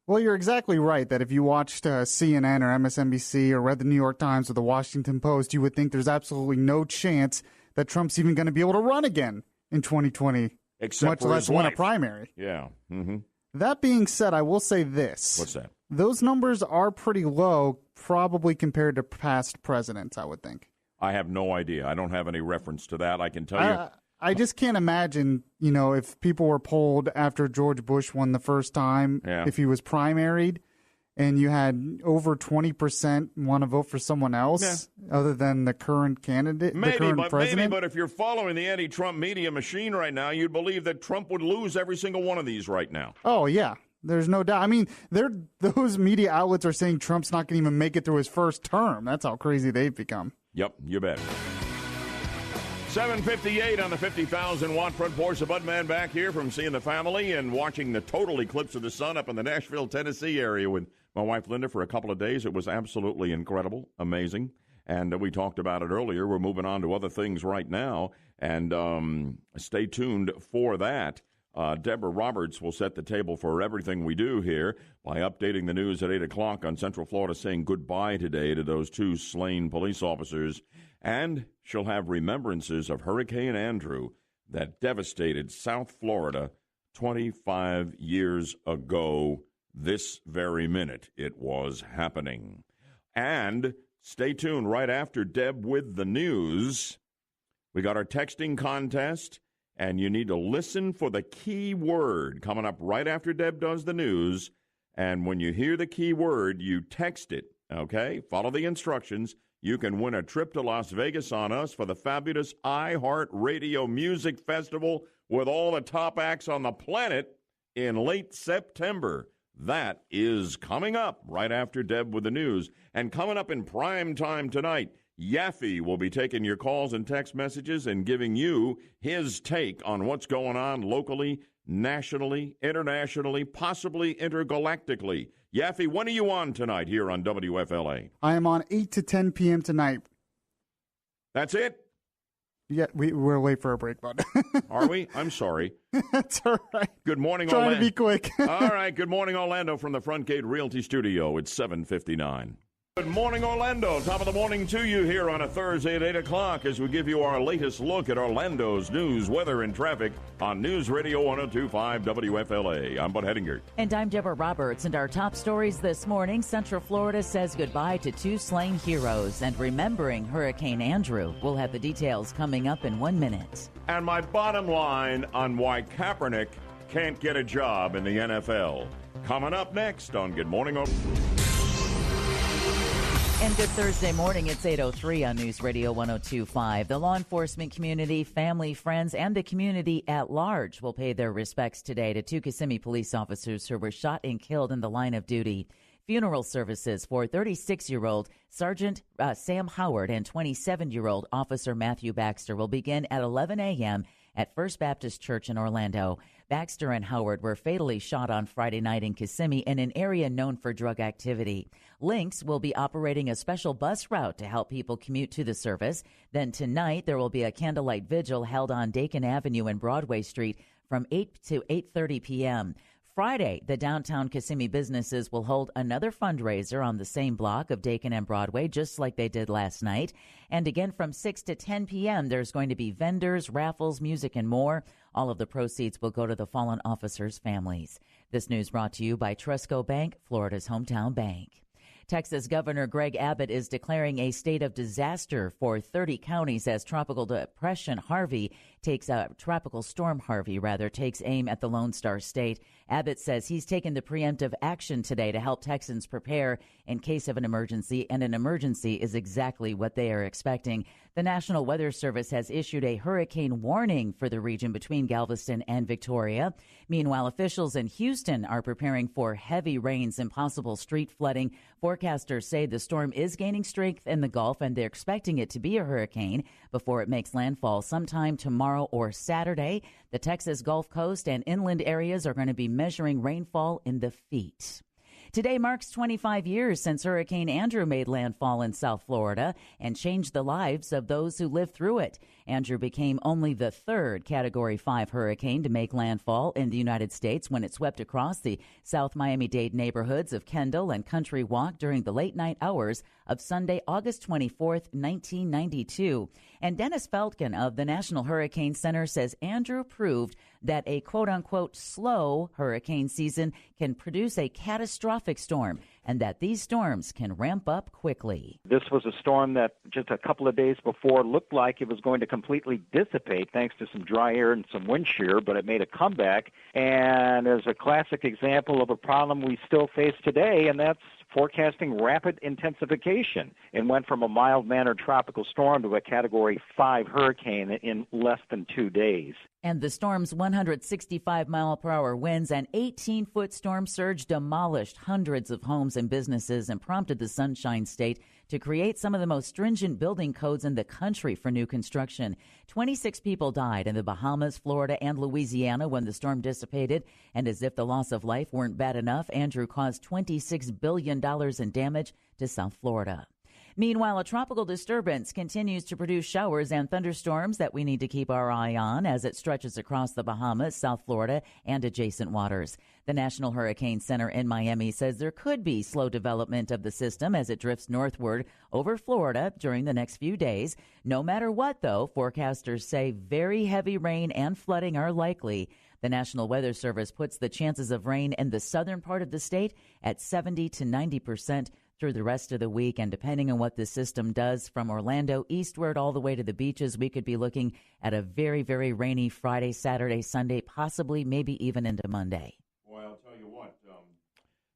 [SPEAKER 6] Well, you're exactly right that if you watched CNN or MSNBC or read the New York Times or the Washington Post, you would think there's absolutely no chance that Trump's even going to be able to run again in 2020,
[SPEAKER 1] except
[SPEAKER 6] much
[SPEAKER 1] for
[SPEAKER 6] less win a primary.
[SPEAKER 1] Yeah. Mm-hmm.
[SPEAKER 6] That being said, I will say this.
[SPEAKER 1] What's that?
[SPEAKER 6] Those numbers are pretty low, probably compared to past presidents, I would think.
[SPEAKER 1] I have no idea. I don't have any reference to that. I can tell you.
[SPEAKER 6] I just can't imagine, if people were polled after George Bush won the first time, if he was primaried, and you had over 20% want to vote for someone else other than the current candidate, the current president.
[SPEAKER 1] But if you're following the anti-Trump media machine right now, you'd believe that Trump would lose every single one of these right now.
[SPEAKER 6] Oh, yeah. There's no doubt. I mean, those media outlets are saying Trump's not going to even make it through his first term. That's how crazy they've become.
[SPEAKER 1] Yep, you bet. 7:58 on the 50,000-watt front porch of Budman back here from seeing the family and watching the total eclipse of the sun up in the Nashville, Tennessee area with my wife Linda for a couple of days. It was absolutely incredible, amazing, and we talked about it earlier. We're moving on to other things right now, and stay tuned for that. Deborah Roberts will set the table for everything we do here by updating the news at 8 o'clock on Central Florida, saying goodbye today to those 2 slain police officers. And she'll have remembrances of Hurricane Andrew that devastated South Florida 25 years ago. This very minute it was happening. And stay tuned right after Deb with the news. We got our texting contest, and you need to listen for the key word coming up right after Deb does the news. And when you hear the key word, you text it, okay? Follow the instructions. You can win a trip to Las Vegas on us for the fabulous iHeartRadio Music Festival with all the top acts on the planet in late September. That is coming up right after Deb with the news. And coming up in prime time tonight, Yaffee will be taking your calls and text messages and giving you his take on what's going on locally, nationally, internationally, possibly intergalactically. Yaffee, when are you on tonight here on WFLA?
[SPEAKER 6] I am on 8 to 10 p.m. tonight.
[SPEAKER 1] That's it?
[SPEAKER 6] Yeah, we're late for a break, bud.
[SPEAKER 1] Are we? I'm sorry.
[SPEAKER 6] That's all right.
[SPEAKER 1] Good morning,
[SPEAKER 6] Trying
[SPEAKER 1] Orlando.
[SPEAKER 6] to be quick.
[SPEAKER 1] All right. Good morning, Orlando, from the Front Gate Realty Studio. It's 7:59. Good morning, Orlando. Top of the morning to you here on a Thursday at 8 o'clock as we give you our latest look at Orlando's news, weather, and traffic on News Radio 102.5 WFLA. I'm Bud Heddinger.
[SPEAKER 2] And I'm Deborah Roberts. And our top stories this morning, Central Florida says goodbye to 2 slain heroes and remembering Hurricane Andrew. We'll have the details coming up in 1 minute.
[SPEAKER 1] And my bottom line on why Kaepernick can't get a job in the NFL. Coming up next on Good Morning Orlando.
[SPEAKER 2] And good Thursday morning. It's 8:03 on News Radio 102.5. The law enforcement community, family, friends, and the community at large will pay their respects today to 2 Kissimmee police officers who were shot and killed in the line of duty. Funeral services for 36-year-old Sergeant Sam Howard and 27-year-old Officer Matthew Baxter will begin at 11 a.m. at First Baptist Church in Orlando. Baxter and Howard were fatally shot on Friday night in Kissimmee in an area known for drug activity. Lynx will be operating a special bus route to help people commute to the service. Then tonight there will be a candlelight vigil held on Dakin Avenue and Broadway Street from 8 to 8:30 p.m. Friday, the downtown Kissimmee businesses will hold another fundraiser on the same block of Dakin and Broadway, just like they did last night. And again, from 6 to 10 p.m., there's going to be vendors, raffles, music, and more. All of the proceeds will go to the fallen officers' families. This news brought to you by Trusco Bank, Florida's hometown bank. Texas Governor Greg Abbott is declaring a state of disaster for 30 counties as tropical storm Harvey takes aim at the Lone Star State. Abbott says he's taken the preemptive action today to help Texans prepare in case of an emergency, and an emergency is exactly what they are expecting. The National Weather Service has issued a hurricane warning for the region between Galveston and Victoria. Meanwhile, officials in Houston are preparing for heavy rains and possible street flooding. Forecasters say the storm is gaining strength in the Gulf, and they're expecting it to be a hurricane before it makes landfall sometime tomorrow or Saturday. The Texas Gulf Coast and inland areas are going to be measuring rainfall in the feet. Today marks 25 years since Hurricane Andrew made landfall in South Florida and changed the lives of those who lived through it. Andrew became only the 3rd Category 5 hurricane to make landfall in the United States when it swept across the South Miami-Dade neighborhoods of Kendall and Country Walk during the late night hours of Sunday, August 24th, 1992. And Dennis Feltgen of the National Hurricane Center says Andrew proved that a quote-unquote slow hurricane season can produce a catastrophic storm, and that these storms can ramp up quickly.
[SPEAKER 3] This was a storm that just a couple of days before looked like it was going to completely dissipate thanks to some dry air and some wind shear, but it made a comeback, and is a classic example of a problem we still face today, and that's forecasting rapid intensification. It went from a mild-mannered tropical storm to a Category 5 hurricane in less than 2 days.
[SPEAKER 2] And the storm's 165-mile-per-hour winds and 18-foot storm surge demolished hundreds of homes and businesses and prompted the Sunshine State to create some of the most stringent building codes in the country for new construction. 26 people died in the Bahamas, Florida, and Louisiana when the storm dissipated. And as if the loss of life weren't bad enough, Andrew caused $26 billion in damage to South Florida. Meanwhile, a tropical disturbance continues to produce showers and thunderstorms that we need to keep our eye on as it stretches across the Bahamas, South Florida, and adjacent waters. The National Hurricane Center in Miami says there could be slow development of the system as it drifts northward over Florida during the next few days. No matter what, though, forecasters say very heavy rain and flooding are likely. The National Weather Service puts the chances of rain in the southern part of the state at 70 to 90% through the rest of the week. And depending on what the system does from Orlando eastward all the way to the beaches, we could be looking at a very, very rainy Friday, Saturday, Sunday, possibly maybe even into Monday.
[SPEAKER 1] Well, I'll tell you what,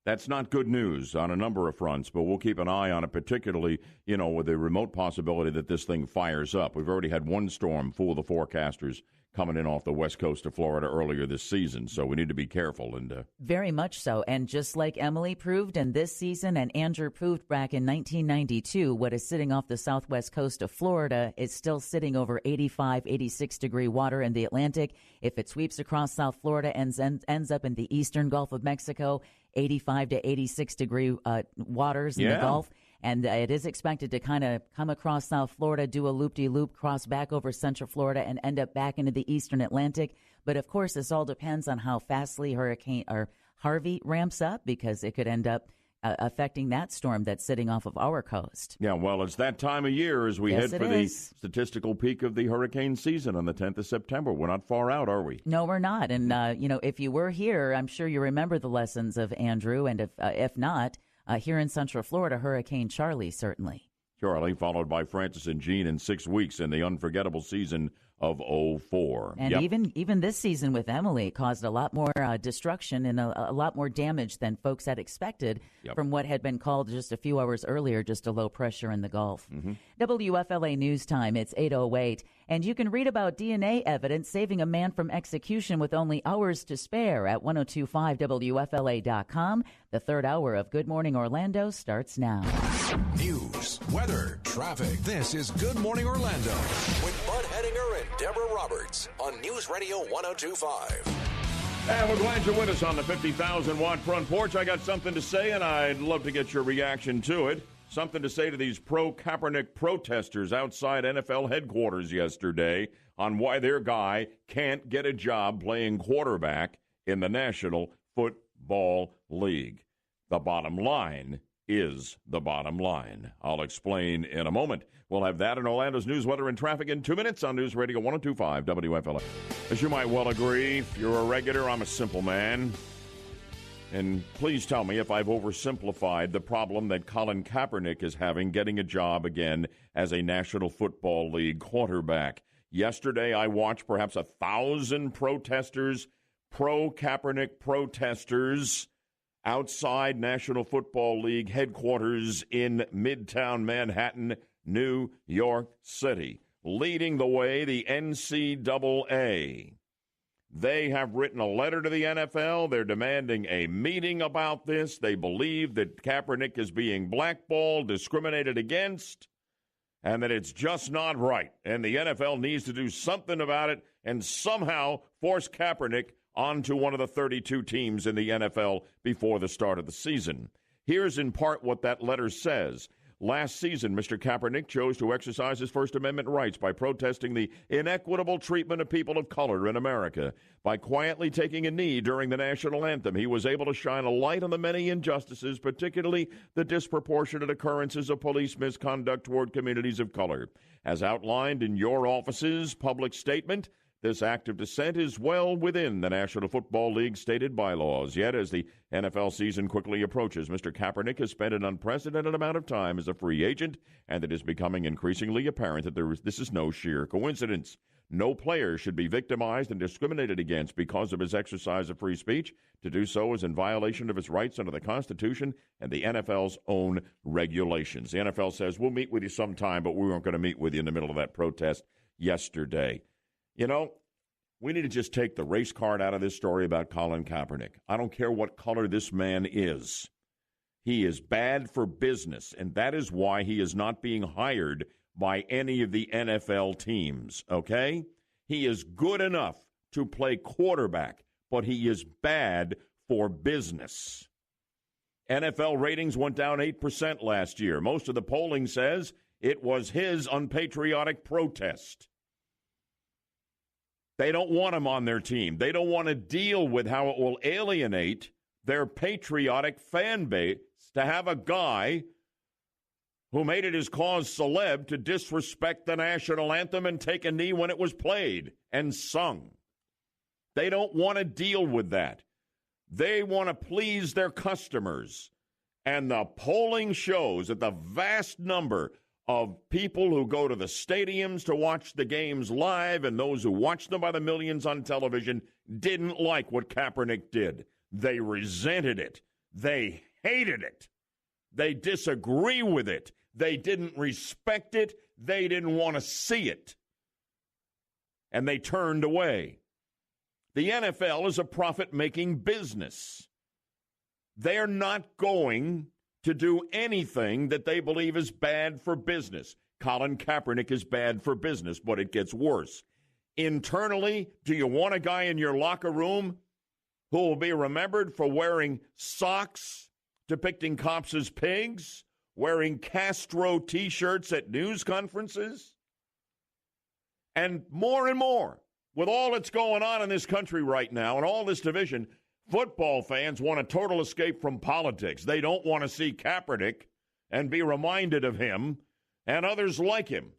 [SPEAKER 1] that's not good news on a number of fronts, but we'll keep an eye on it, particularly, with the remote possibility that this thing fires up. We've already had one storm fool the forecasters coming in off the west coast of Florida earlier this season, so we need to be careful. And
[SPEAKER 2] very much so. And just like Emily proved in this season and Andrew proved back in 1992, what is sitting off the southwest coast of Florida is still sitting over 85, 86-degree water in the Atlantic. If it sweeps across South Florida and ends up in the eastern Gulf of Mexico, 85 to 86-degree waters in the Gulf. And it is expected to kind of come across South Florida, do a loop-de-loop, cross back over Central Florida, and end up back into the eastern Atlantic. But, of course, this all depends on how fastly Hurricane or Harvey ramps up, because it could end up affecting that storm that's sitting off of our coast.
[SPEAKER 1] Yeah, well, it's that time of year as we head for the statistical peak of the hurricane season on the 10th of September. We're not far out, are we?
[SPEAKER 2] No, we're not. And, if you were here, I'm sure you remember the lessons of Andrew. And if not, here in Central Florida, Hurricane Charlie, certainly.
[SPEAKER 1] Charlie, followed by Francis and Jean in 6 weeks in the unforgettable season of 2004.
[SPEAKER 2] And even this season with Emily caused a lot more destruction and a lot more damage than folks had expected from what had been called just a few hours earlier, just a low pressure in the Gulf. WFLA News Time, it's 8:08. And you can read about DNA evidence saving a man from execution with only hours to spare at 1025WFLA.com. The third hour of Good Morning Orlando starts now.
[SPEAKER 4] News, weather, traffic. This is Good Morning Orlando with Bud Hedinger and Deborah Roberts on News Radio 1025.
[SPEAKER 1] And we're glad you're with us on the 50,000-watt front porch. I got something to say, and I'd love to get your reaction to it. Something to say to these Pro Kaepernick protesters outside NFL headquarters yesterday on why their guy can't get a job playing quarterback in the National Football League. The bottom line is the bottom line. I'll explain in a moment. We'll have that in Orlando's news, weather, and traffic in 2 minutes on News Radio 1025 WFLA. As you might well agree, if you're a regular, I'm a simple man. And please tell me if I've oversimplified the problem that Colin Kaepernick is having getting a job again as a National Football League quarterback. Yesterday, I watched perhaps 1,000 protesters, pro-Kaepernick protesters, outside National Football League headquarters in Midtown Manhattan, New York City. Leading the way, the NCAA. They have written a letter to the NFL. They're demanding a meeting about this. They believe that Kaepernick is being blackballed, discriminated against, and that it's just not right. And the NFL needs to do something about it and somehow force Kaepernick onto one of the 32 teams in the NFL before the start of the season. Here's in part what that letter says. Last season, Mr. Kaepernick chose to exercise his First Amendment rights by protesting the inequitable treatment of people of color in America. By quietly taking a knee during the national anthem, he was able to shine a light on the many injustices, particularly the disproportionate occurrences of police misconduct toward communities of color. As outlined in your office's public statement, this act of dissent is well within the National Football League stated bylaws. Yet, as the NFL season quickly approaches, Mr. Kaepernick has spent an unprecedented amount of time as a free agent, and it is becoming increasingly apparent that this is no sheer coincidence. No player should be victimized and discriminated against because of his exercise of free speech. To do so is in violation of his rights under the Constitution and the NFL's own regulations. The NFL says, we'll meet with you sometime, but we weren't going to meet with you in the middle of that protest yesterday. You know, we need to just take the race card out of this story about Colin Kaepernick. I don't care what color this man is. He is bad for business, and that is why he is not being hired by any of the NFL teams, okay? He is good enough to play quarterback, but he is bad for business. NFL ratings went down 8% last year. Most of the polling says it was his unpatriotic protest. They don't want him on their team. They don't want to deal with how it will alienate their patriotic fan base to have a guy who made it his cause celeb to disrespect the national anthem and take a knee when it was played and sung. They don't want to deal with that. They want to please their customers. And the polling shows that the vast number of people who go to the stadiums to watch the games live and those who watch them by the millions on television didn't like what Kaepernick did. They resented it. They hated it. They disagree with it. They didn't respect it. They didn't want to see it. And they turned away. The NFL is a profit-making business. They're not going to do anything that they believe is bad for business. Colin Kaepernick is bad for business, but it gets worse. Internally, do you want a guy in your locker room who will be remembered for wearing socks depicting cops as pigs, wearing Castro T-shirts at news conferences? And more, with all that's going on in this country right now and all this division, football fans want a total escape from politics. They don't want to see Kaepernick and be reminded of him and others like him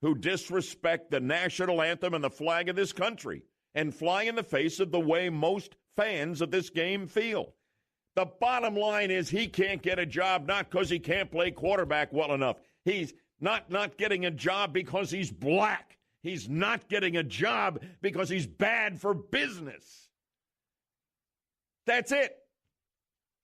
[SPEAKER 1] who disrespect the national anthem and the flag of this country and fly in the face of the way most fans of this game feel. The bottom line is he can't get a job not because he can't play quarterback well enough. He's not getting a job because he's black. He's not getting a job because he's bad for business. That's it.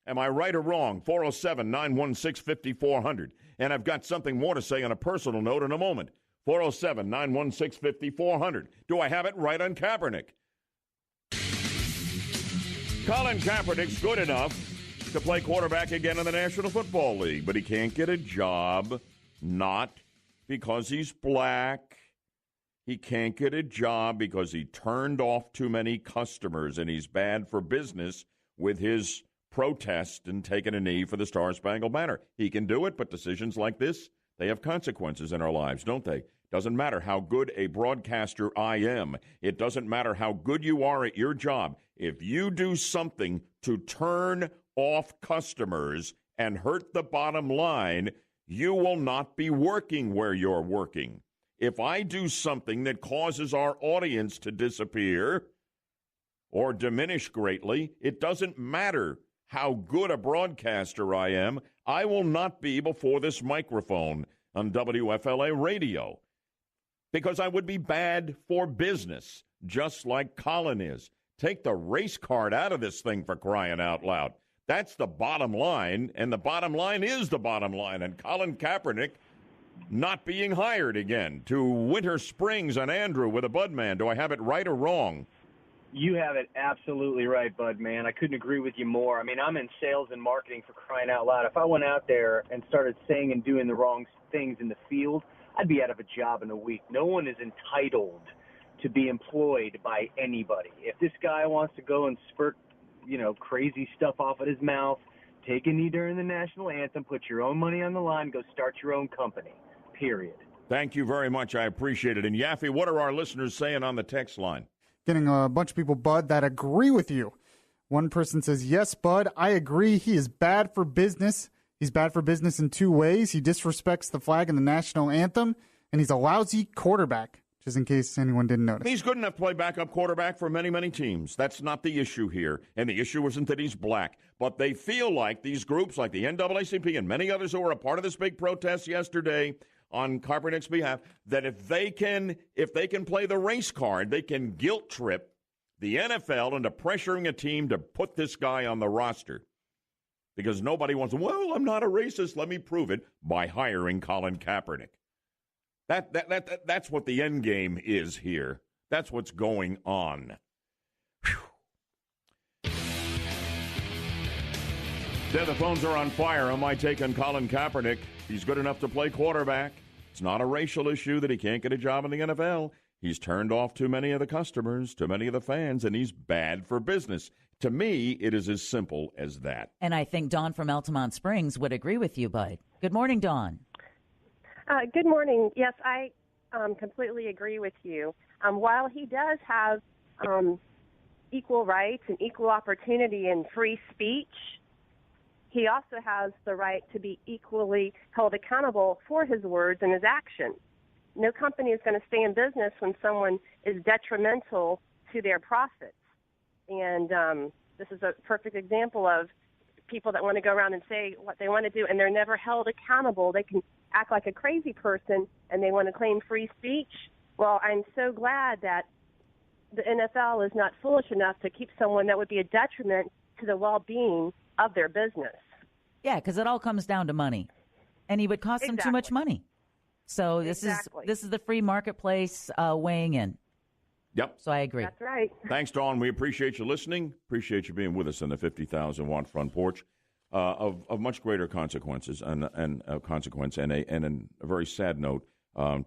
[SPEAKER 1] Am I right or wrong? 407-916-5400. And I've got something more to say on a personal note in a moment. 407-916-5400. Do I have it right on Kaepernick? Colin Kaepernick's good enough to play quarterback again in the National Football League, but he can't get a job, not because he's black. He can't get a job because he turned off too many customers, and he's bad for business with his protest and taking a knee for the Star-Spangled Banner. He can do it, but decisions like this, they have consequences in our lives, don't they? Doesn't matter how good a broadcaster I am. It doesn't matter how good you are at your job. If you do something to turn off customers and hurt the bottom line, you will not be working where you're working. If I do something that causes our audience to disappear or diminish greatly, it doesn't matter how good a broadcaster I am. I will not be before this microphone on WFLA radio because I would be bad for business, just like Colin is. Take the race card out of this thing, for crying out loud. That's the bottom line, and the bottom line is the bottom line. And Colin Kaepernick not being hired again to Winter Springs on Andrew with a Budman. Do I have it right or wrong?
[SPEAKER 20] You have it absolutely right, Bud, man. I couldn't agree with you more. I mean, I'm in sales and marketing, for crying out loud. If I went out there and started saying and doing the wrong things in the field, I'd be out of a job in a week. No one is entitled to be employed by anybody. If this guy wants to go and spurt, crazy stuff off of his mouth, take a knee during the national anthem, put your own money on the line, go start your own company, period.
[SPEAKER 1] Thank you very much. I appreciate it. And Yaffee, what are our listeners saying on the text line?
[SPEAKER 6] Getting a bunch of people, Bud, that agree with you. One person says, yes, Bud, I agree. He is bad for business. He's bad for business in two ways. He disrespects the flag and the national anthem, and he's a lousy quarterback, just in case anyone didn't notice.
[SPEAKER 1] He's good enough to play backup quarterback for many, many teams. That's not the issue here. And the issue isn't that he's black. But they feel like these groups, like the NAACP and many others who were a part of this big protest yesterday on Kaepernick's behalf, that if they can play the race card, they can guilt trip the NFL into pressuring a team to put this guy on the roster. Because nobody wants to, well, I'm not a racist, let me prove it, by hiring Colin Kaepernick. That's what the end game is here. That's what's going on. Yeah, the phones are on fire on my take on Colin Kaepernick. He's good enough to play quarterback. It's not a racial issue that he can't get a job in the NFL. He's turned off too many of the customers, too many of the fans, and he's bad for business. To me, it is as simple as that.
[SPEAKER 2] And I think Dawn from Altamont Springs would agree with you, Bud. Good morning, Dawn.
[SPEAKER 21] Good morning. Yes, I completely agree with you. While he does have equal rights and equal opportunity and free speech, he also has the right to be equally held accountable for his words and his actions. No company is going to stay in business when someone is detrimental to their profits. And this is a perfect example of people that want to go around and say what they want to do, and they're never held accountable. They can act like a crazy person, and they want to claim free speech. Well, I'm so glad that the NFL is not foolish enough to keep someone that would be a detriment to the well-being of their business.
[SPEAKER 2] Yeah, because it all comes down to money, and he would cost them too much money. So this is the free marketplace weighing in.
[SPEAKER 1] Yep.
[SPEAKER 2] So I agree.
[SPEAKER 21] That's right.
[SPEAKER 1] Thanks, Dawn. We appreciate you listening. Appreciate you being with us on the 50,000-watt front porch of much greater consequences and a very sad note.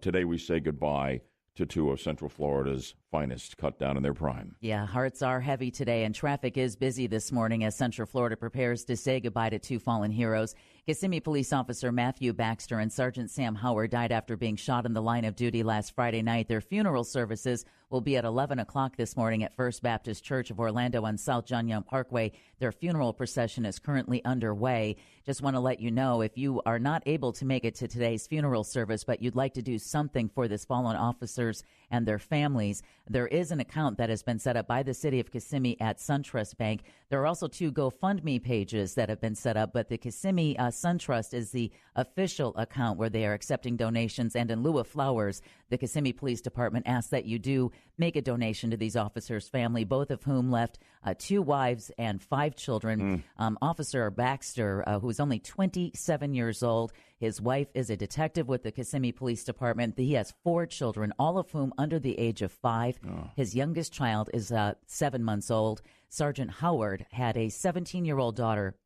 [SPEAKER 1] Today we say goodbye to two of Central Florida's finest, cut down in their prime.
[SPEAKER 2] Yeah, hearts are heavy today, and traffic is busy this morning as Central Florida prepares to say goodbye to two fallen heroes. Kissimmee Police Officer Matthew Baxter and Sergeant Sam Howard died after being shot in the line of duty last Friday night. Their funeral services will be at 11 o'clock this morning at First Baptist Church of Orlando on South John Young Parkway. Their funeral procession is currently underway. Just want to let you know, if you are not able to make it to today's funeral service, but you'd like to do something for this fallen officers and their families, there is an account that has been set up by the city of Kissimmee at SunTrust Bank. There are also two GoFundMe pages that have been set up, but the Kissimmee SunTrust is the official account where they are accepting donations. And in lieu of flowers, the Kissimmee Police Department asks that you do make a donation to these officers' family, both of whom left 2 wives and 5 children. Officer Baxter, who is only 27 years old, his wife is a detective with the Kissimmee Police Department. He has 4 children, all of whom under the age of 5. His youngest child is 7 months old. Sergeant Howard had a 17-year-old daughter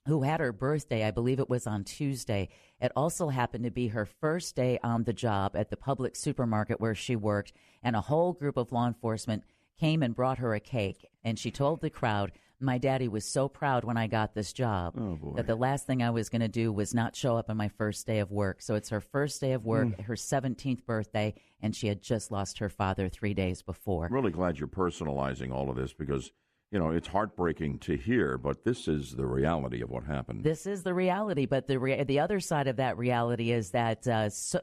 [SPEAKER 2] who had her birthday. I believe it was on Tuesday. It also happened to be her first day on the job at the public supermarket where she worked, and a whole group of law enforcement came and brought her a cake. And she told the crowd, "My daddy was so proud when I got this job that the last thing I was going to do was not show up on my first day of work." So it's her first day of work, her 17th birthday, and she had just lost her father 3 days before.
[SPEAKER 1] I'm really glad you're personalizing all of this because, you know, it's heartbreaking to hear, but this is the reality of what happened.
[SPEAKER 2] This is the reality, but the other side of that reality is that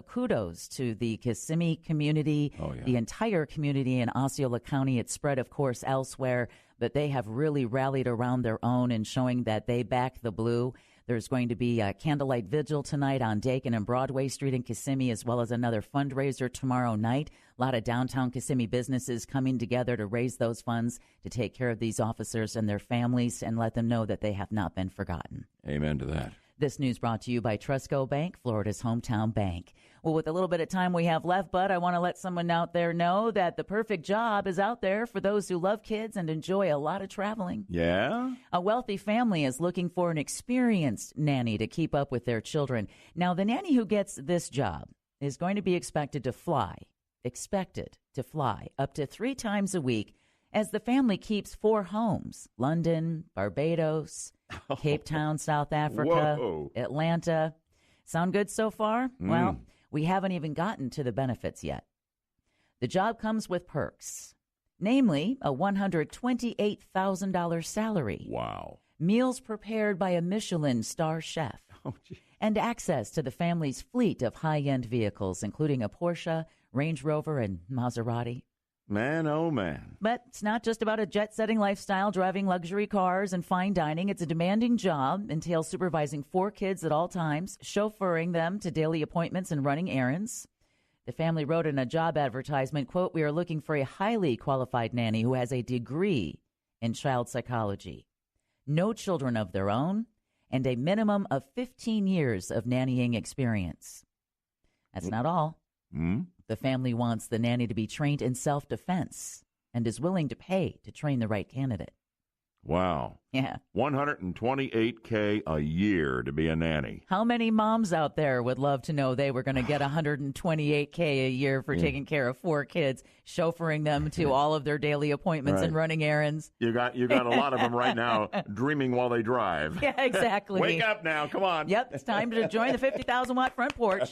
[SPEAKER 2] kudos to the Kissimmee community, the entire community in Osceola County. It's spread, of course, elsewhere, but they have really rallied around their own and showing that they back the blue. There's going to be a candlelight vigil tonight on Dakin and Broadway Street in Kissimmee, as well as another fundraiser tomorrow night. A lot of downtown Kissimmee businesses coming together to raise those funds to take care of these officers and their families and let them know that they have not been forgotten.
[SPEAKER 1] Amen to that.
[SPEAKER 2] This news brought to you by Trustco Bank, Florida's hometown bank. Well, with a little bit of time we have left, Bud, I want to let someone out there know that the perfect job is out there for those who love kids and enjoy a lot of traveling.
[SPEAKER 1] Yeah?
[SPEAKER 2] A wealthy family is looking for an experienced nanny to keep up with their children. Now, the nanny who gets this job is going to be expected to fly up to 3 times a week as the family keeps 4 homes: London, Barbados, Cape Town, South Africa, Atlanta. Sound good so far? Well, we haven't even gotten to the benefits yet. The job comes with perks, namely a $128,000 salary.
[SPEAKER 1] Wow.
[SPEAKER 2] Meals prepared by a Michelin star chef. And access to the family's fleet of high-end vehicles, including a Porsche, Range Rover, and Maserati.
[SPEAKER 1] Man, oh man.
[SPEAKER 2] But it's not just about a jet-setting lifestyle, driving luxury cars and fine dining. It's a demanding job, entails supervising 4 kids at all times, chauffeuring them to daily appointments and running errands. The family wrote in a job advertisement, quote, "We are looking for a highly qualified nanny who has a degree in child psychology, no children of their own, and a minimum of 15 years of nannying experience." That's not all. The family wants the nanny to be trained in self-defense and is willing to pay to train the right candidate.
[SPEAKER 1] Wow.
[SPEAKER 2] Yeah.
[SPEAKER 1] $128K a year to be a nanny.
[SPEAKER 2] How many moms out there would love to know they were going to get $128K a year for taking care of 4 kids, chauffeuring them to all of their daily appointments and running errands?
[SPEAKER 1] You got a lot of them right now dreaming while they drive.
[SPEAKER 2] Yeah, exactly.
[SPEAKER 1] Wake up now. Come on.
[SPEAKER 2] Yep, it's time to join the 50,000-watt front porch.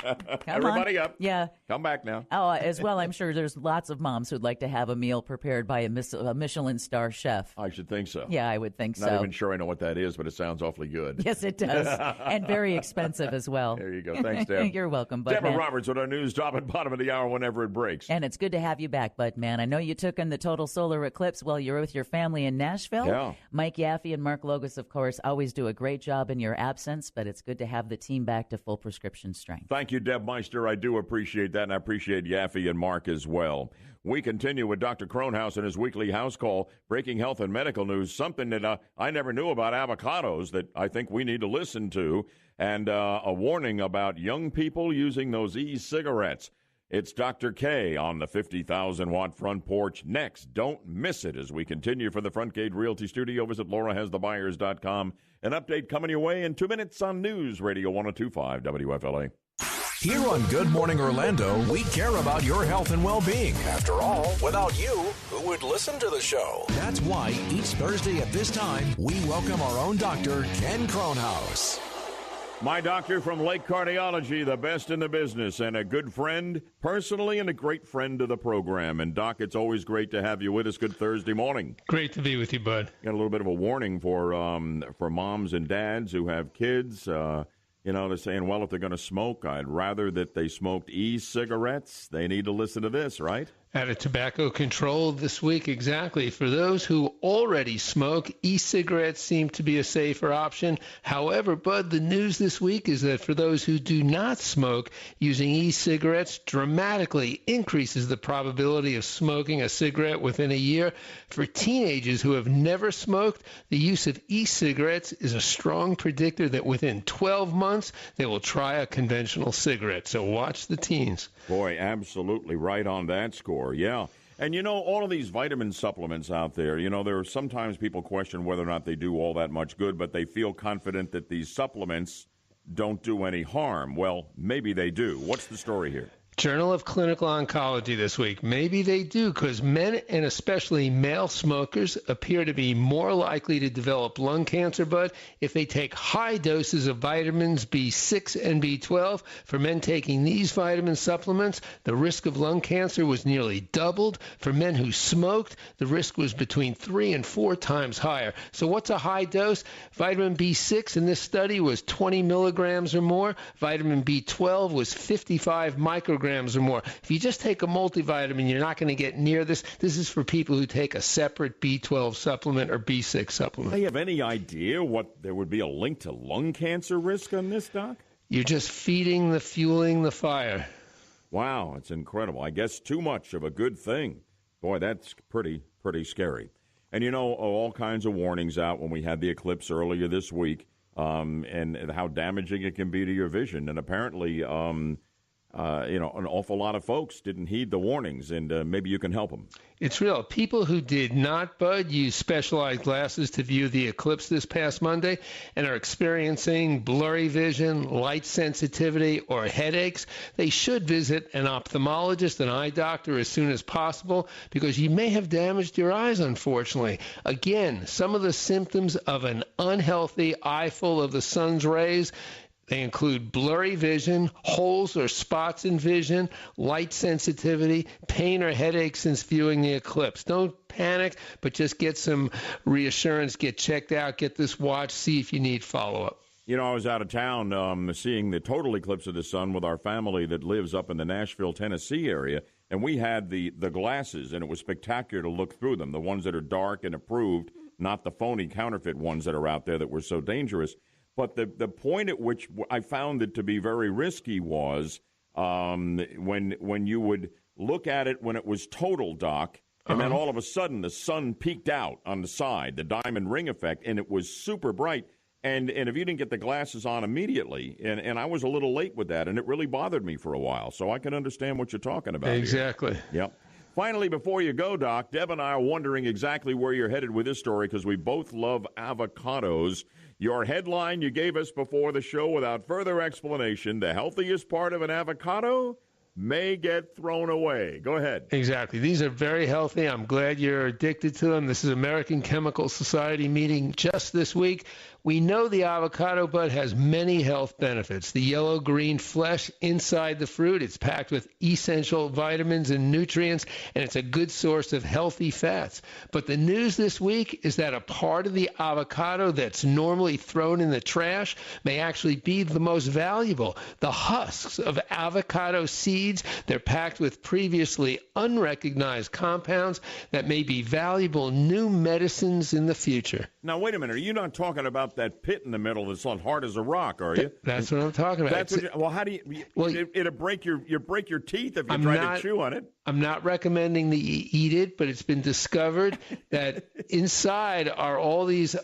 [SPEAKER 1] Everybody up.
[SPEAKER 2] Yeah.
[SPEAKER 1] Come back now.
[SPEAKER 2] Oh, as well, I'm sure there's lots of moms who'd like to have a meal prepared by a Michelin star chef.
[SPEAKER 1] I should think so.
[SPEAKER 2] Yeah, I would think so.
[SPEAKER 1] Not even sure I know what that is, but it sounds awfully good.
[SPEAKER 2] Yes, it does. And very expensive as well.
[SPEAKER 1] There you go. Thanks, Deb.
[SPEAKER 2] You're welcome, Bud.
[SPEAKER 1] Deborah
[SPEAKER 2] Man.
[SPEAKER 1] Roberts with our news top and bottom of the hour whenever it breaks.
[SPEAKER 2] And it's good to have you back, Bud Man. I know you took in the total solar eclipse while you were with your family in Nashville.
[SPEAKER 1] Yeah.
[SPEAKER 2] Mike Yaffee and Mark Logos, of course, always do a great job in your absence, but it's good to have the team back to full prescription strength.
[SPEAKER 1] Thank you, Deb Meister. I do appreciate that, and I appreciate Yaffee and Mark as well. We continue with Dr. Kronhaus and his weekly house call, breaking health and medical news, something that I never knew about avocados that I think we need to listen to, and a warning about young people using those e-cigarettes. It's Dr. K on the 50,000-watt front porch next. Don't miss it as we continue from the Front Gate Realty Studio. Visit laurahasthebuyers.com. An update coming your way in 2 minutes on News Radio 102.5 WFLA.
[SPEAKER 4] Here on Good Morning Orlando, we care about your health and well-being. After all, without you, who would listen to the show? That's why each Thursday at this time, we welcome our own doctor, Ken Kronhaus.
[SPEAKER 1] My doctor from Lake Cardiology, the best in the business, and a good friend personally and a great friend of the program. And, Doc, it's always great to have you with us. Good Thursday morning.
[SPEAKER 5] Great to be with you, Bud.
[SPEAKER 1] Got a little bit of a warning for moms and dads who have kids. They're saying, well, if they're going to smoke, I'd rather that they smoked e-cigarettes. They need to listen to this, right?
[SPEAKER 5] At a tobacco control this week, exactly. For those who already smoke, e-cigarettes seem to be a safer option. However, Bud, the news this week is that for those who do not smoke, using e-cigarettes dramatically increases the probability of smoking a cigarette within a year. For teenagers who have never smoked, the use of e-cigarettes is a strong predictor that within 12 months, they will try a conventional cigarette. So watch the teens.
[SPEAKER 1] Boy, absolutely right on that score, yeah. And, all of these vitamin supplements out there, there are sometimes people question whether or not they do all that much good, but they feel confident that these supplements don't do any harm. Well, maybe they do. What's the story here?
[SPEAKER 5] Journal of Clinical Oncology this week. Maybe they do, because men and especially male smokers appear to be more likely to develop lung cancer, Bud, if they take high doses of vitamins B6 and B12. For men taking these vitamin supplements, the risk of lung cancer was nearly doubled. For men who smoked, the risk was between 3 and 4 times higher. So what's a high dose? Vitamin B6 in this study was 20 milligrams or more. Vitamin B12 was 55 micrograms or more. If you just take a multivitamin, you're not going to get near this. This is for people who take a separate B12 supplement or B6 supplement.
[SPEAKER 1] Do you have any idea what there would be a link to lung cancer risk on this, Doc?
[SPEAKER 5] You're just fueling the fire.
[SPEAKER 1] Wow, it's incredible. I guess too much of a good thing. Boy, that's pretty scary. And, all kinds of warnings out when we had the eclipse earlier this week, and how damaging it can be to your vision. And apparently, an awful lot of folks didn't heed the warnings, and maybe you can help them.
[SPEAKER 5] It's real. People who did not, Bud, use specialized glasses to view the eclipse this past Monday and are experiencing blurry vision, light sensitivity, or headaches, they should visit an ophthalmologist, an eye doctor, as soon as possible, because you may have damaged your eyes, unfortunately. Again, some of the symptoms of an unhealthy eye full of the sun's rays. They include blurry vision, holes or spots in vision, light sensitivity, pain or headache since viewing the eclipse. Don't panic, but just get some reassurance, get checked out, get this watched, see if you need follow-up.
[SPEAKER 1] I was out of town seeing the total eclipse of the sun with our family that lives up in the Nashville, Tennessee area, and we had the glasses, and it was spectacular to look through them, the ones that are dark and approved, not the phony counterfeit ones that are out there that were so dangerous. But the point at which I found it to be very risky was when you would look at it when it was total, Doc, and then all of a sudden the sun peeked out on the side, the diamond ring effect, and it was super bright. And if you didn't get the glasses on immediately, and I was a little late with that, and it really bothered me for a while. So I can understand what you're talking about.
[SPEAKER 5] Exactly.
[SPEAKER 1] Here. Yep. Finally, before you go, Doc, Deb and I are wondering exactly where you're headed with this story because we both love avocados. Your headline you gave us before the show, without further explanation, the healthiest part of an avocado may get thrown away. Go ahead.
[SPEAKER 5] Exactly. These are very healthy. I'm glad you're addicted to them. This is American Chemical Society meeting just this week. We know the avocado bud has many health benefits. The yellow-green flesh inside the fruit, it's packed with essential vitamins and nutrients, and it's a good source of healthy fats. But the news this week is that a part of the avocado that's normally thrown in the trash may actually be the most valuable. The husks of avocado seeds, they're packed with previously unrecognized compounds that may be valuable new medicines in the future.
[SPEAKER 1] Now, wait a minute. Are you not talking about that pit in the middle that's as hard as a rock, are you?
[SPEAKER 5] That's what I'm talking about.
[SPEAKER 1] Well, how do you? Well, it'll break your teeth if you try to chew on it.
[SPEAKER 5] I'm not recommending that you eat it, but it's been discovered that inside are all these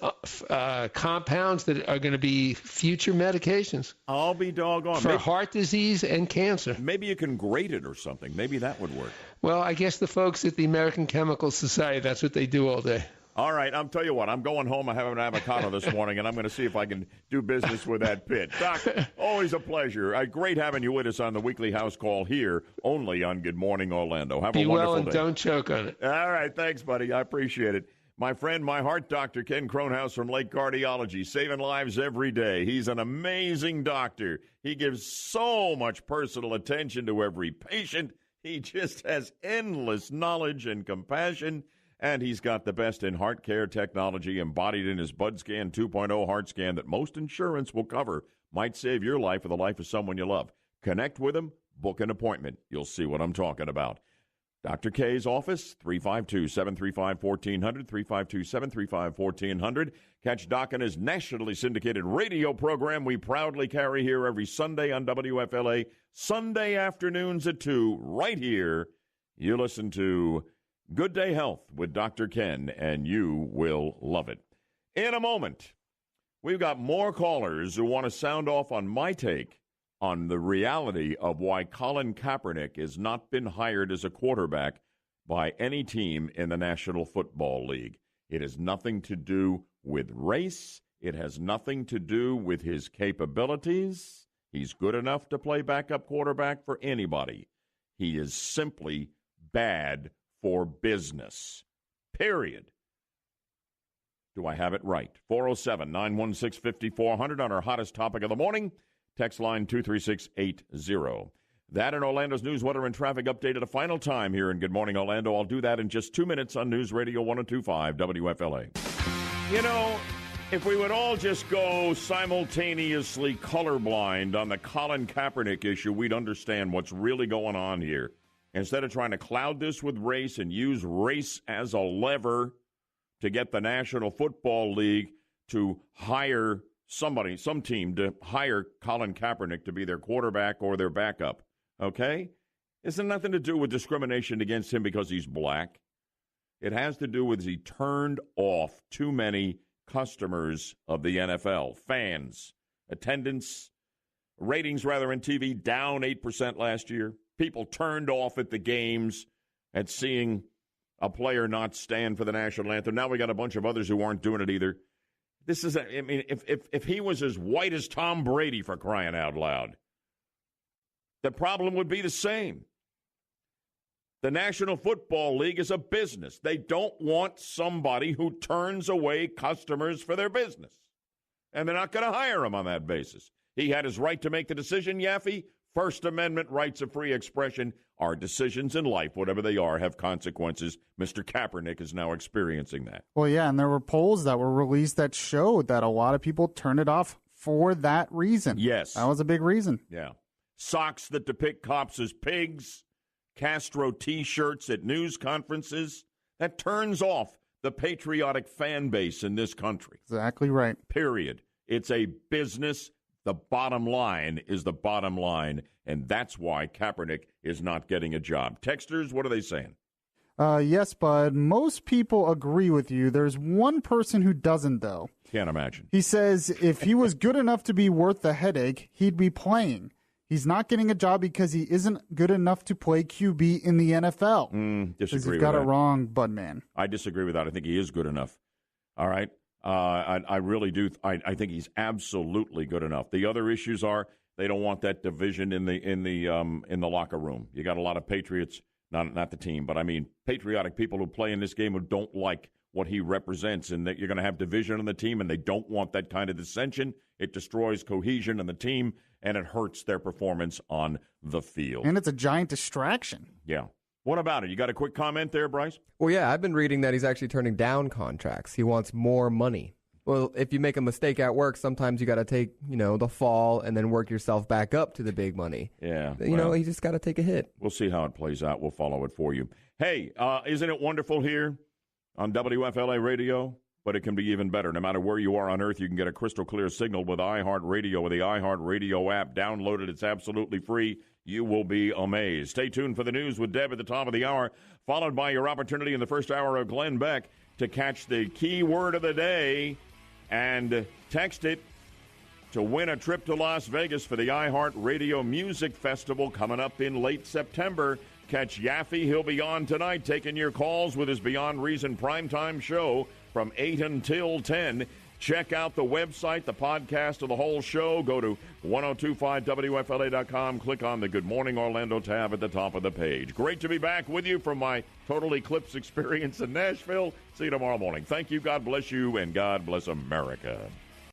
[SPEAKER 5] compounds that are going to be future medications.
[SPEAKER 1] I'll be doggone.
[SPEAKER 5] For heart disease and cancer.
[SPEAKER 1] Maybe you can grate it or something. Maybe that would work.
[SPEAKER 5] Well, I guess the folks at the American Chemical Society, that's what they do all day.
[SPEAKER 1] All right, I'll tell you what. I'm going home. I have an avocado this morning, and I'm going to see if I can do business with that pit. Doc, always a pleasure. Great having you with us on the weekly house call here, only on Good Morning Orlando. Have a wonderful day. Be well and
[SPEAKER 5] don't choke on it.
[SPEAKER 1] All right, thanks, buddy. I appreciate it. My friend, my heart doctor, Ken Cronhouse from Lake Cardiology, saving lives every day. He's an amazing doctor. He gives so much personal attention to every patient. He just has endless knowledge and compassion. And he's got the best in heart care technology embodied in his BudScan 2.0 heart scan that most insurance will cover. Might save your life or the life of someone you love. Connect with him. Book an appointment. You'll see what I'm talking about. Dr. K's office, 352-735-1400, 352-735-1400. Catch Doc in his nationally syndicated radio program we proudly carry here every Sunday on WFLA, Sunday afternoons at 2, right here. You listen to Good Day Health with Dr. Ken, and you will love it. In a moment, we've got more callers who want to sound off on my take on the reality of why Colin Kaepernick has not been hired as a quarterback by any team in the National Football League. It has nothing to do with race. It has nothing to do with his capabilities. He's good enough to play backup quarterback for anybody. He is simply bad for business, period. Do I have it right? 407-916-5400 on our hottest topic of the morning. Text line 23680. That and Orlando's news, weather, and traffic update at a final time here in Good Morning Orlando. I'll do that in just 2 minutes on News Radio 102.5 WFLA. You know, if we would all just go simultaneously colorblind on the Colin Kaepernick issue, we'd understand what's really going on here. Instead of trying to cloud this with race and use race as a lever to get the National Football League to hire somebody, some team to hire Colin Kaepernick to be their quarterback or their backup, okay? It's nothing to do with discrimination against him because he's black. It has to do with he turned off too many customers of the NFL, fans, attendance, ratings rather in TV down 8% last year. People turned off at the games at seeing a player not stand for the national anthem. Now we got a bunch of others who aren't doing it either. This is, I mean, if he was as white as Tom Brady, for crying out loud, the problem would be the same. The National Football League is a business. They don't want somebody who turns away customers for their business. And they're not going to hire him on that basis. He had his right to make the decision, Yaffee. First Amendment rights of free expression. Our decisions in life, whatever they are, have consequences. Mr. Kaepernick is now experiencing that.
[SPEAKER 6] Well, yeah, and there were polls that were released that showed that a lot of people turned it off for that reason.
[SPEAKER 1] Yes.
[SPEAKER 6] That was a big reason.
[SPEAKER 1] Yeah. Socks that depict cops as pigs, Castro T-shirts at news conferences. That turns off the patriotic fan base in this country.
[SPEAKER 6] Exactly right.
[SPEAKER 1] Period. It's a business. The bottom line is the bottom line, and that's why Kaepernick is not getting a job. Texters, what are they saying?
[SPEAKER 6] Yes, Bud. Most people agree with you. There's one person who doesn't, though.
[SPEAKER 1] Can't imagine.
[SPEAKER 6] He says if he was good enough to be worth the headache, he'd be playing. He's not getting a job because he isn't good enough to play QB in the NFL.
[SPEAKER 1] Disagree
[SPEAKER 6] You've got
[SPEAKER 1] with
[SPEAKER 6] it
[SPEAKER 1] that.
[SPEAKER 6] wrong, Budman.
[SPEAKER 1] I disagree with that. I think he is good enough. All right. I really do. I think he's absolutely good enough. The other issues are they don't want that division in the locker room. You got a lot of patriots, not the team, but I mean patriotic people who play in this game who don't like what he represents, and that you're going to have division on the team, and they don't want that kind of dissension. It destroys cohesion in the team, and it hurts their performance on the field.
[SPEAKER 6] And it's a giant distraction.
[SPEAKER 1] Yeah. What about it? You got a quick comment there, Bryce?
[SPEAKER 12] Well, yeah, I've been reading that he's actually turning down contracts. He wants more money. Well, if you make a mistake at work, sometimes you got to take, the fall and then work yourself back up to the big money.
[SPEAKER 1] Yeah.
[SPEAKER 12] You just got to take a hit.
[SPEAKER 1] We'll see how it plays out. We'll follow it for you. Hey, isn't it wonderful here on WFLA Radio? But it can be even better. No matter where you are on Earth, you can get a crystal clear signal with iHeartRadio with the iHeartRadio app. Download it. It's absolutely free. You will be amazed. Stay tuned for the news with Deb at the top of the hour, followed by your opportunity in the first hour of Glenn Beck to catch the key word of the day and text it to win a trip to Las Vegas for the iHeartRadio Music Festival coming up in late September. Catch Yaffee. He'll be on tonight taking your calls with his Beyond Reason primetime show from 8 until 10. Check out the website, the podcast of the whole show. Go to 1025WFLA.com. Click on the Good Morning Orlando tab at the top of the page. Great to be back with you from my total eclipse experience in Nashville. See you tomorrow morning. Thank you. God bless you, and God bless America.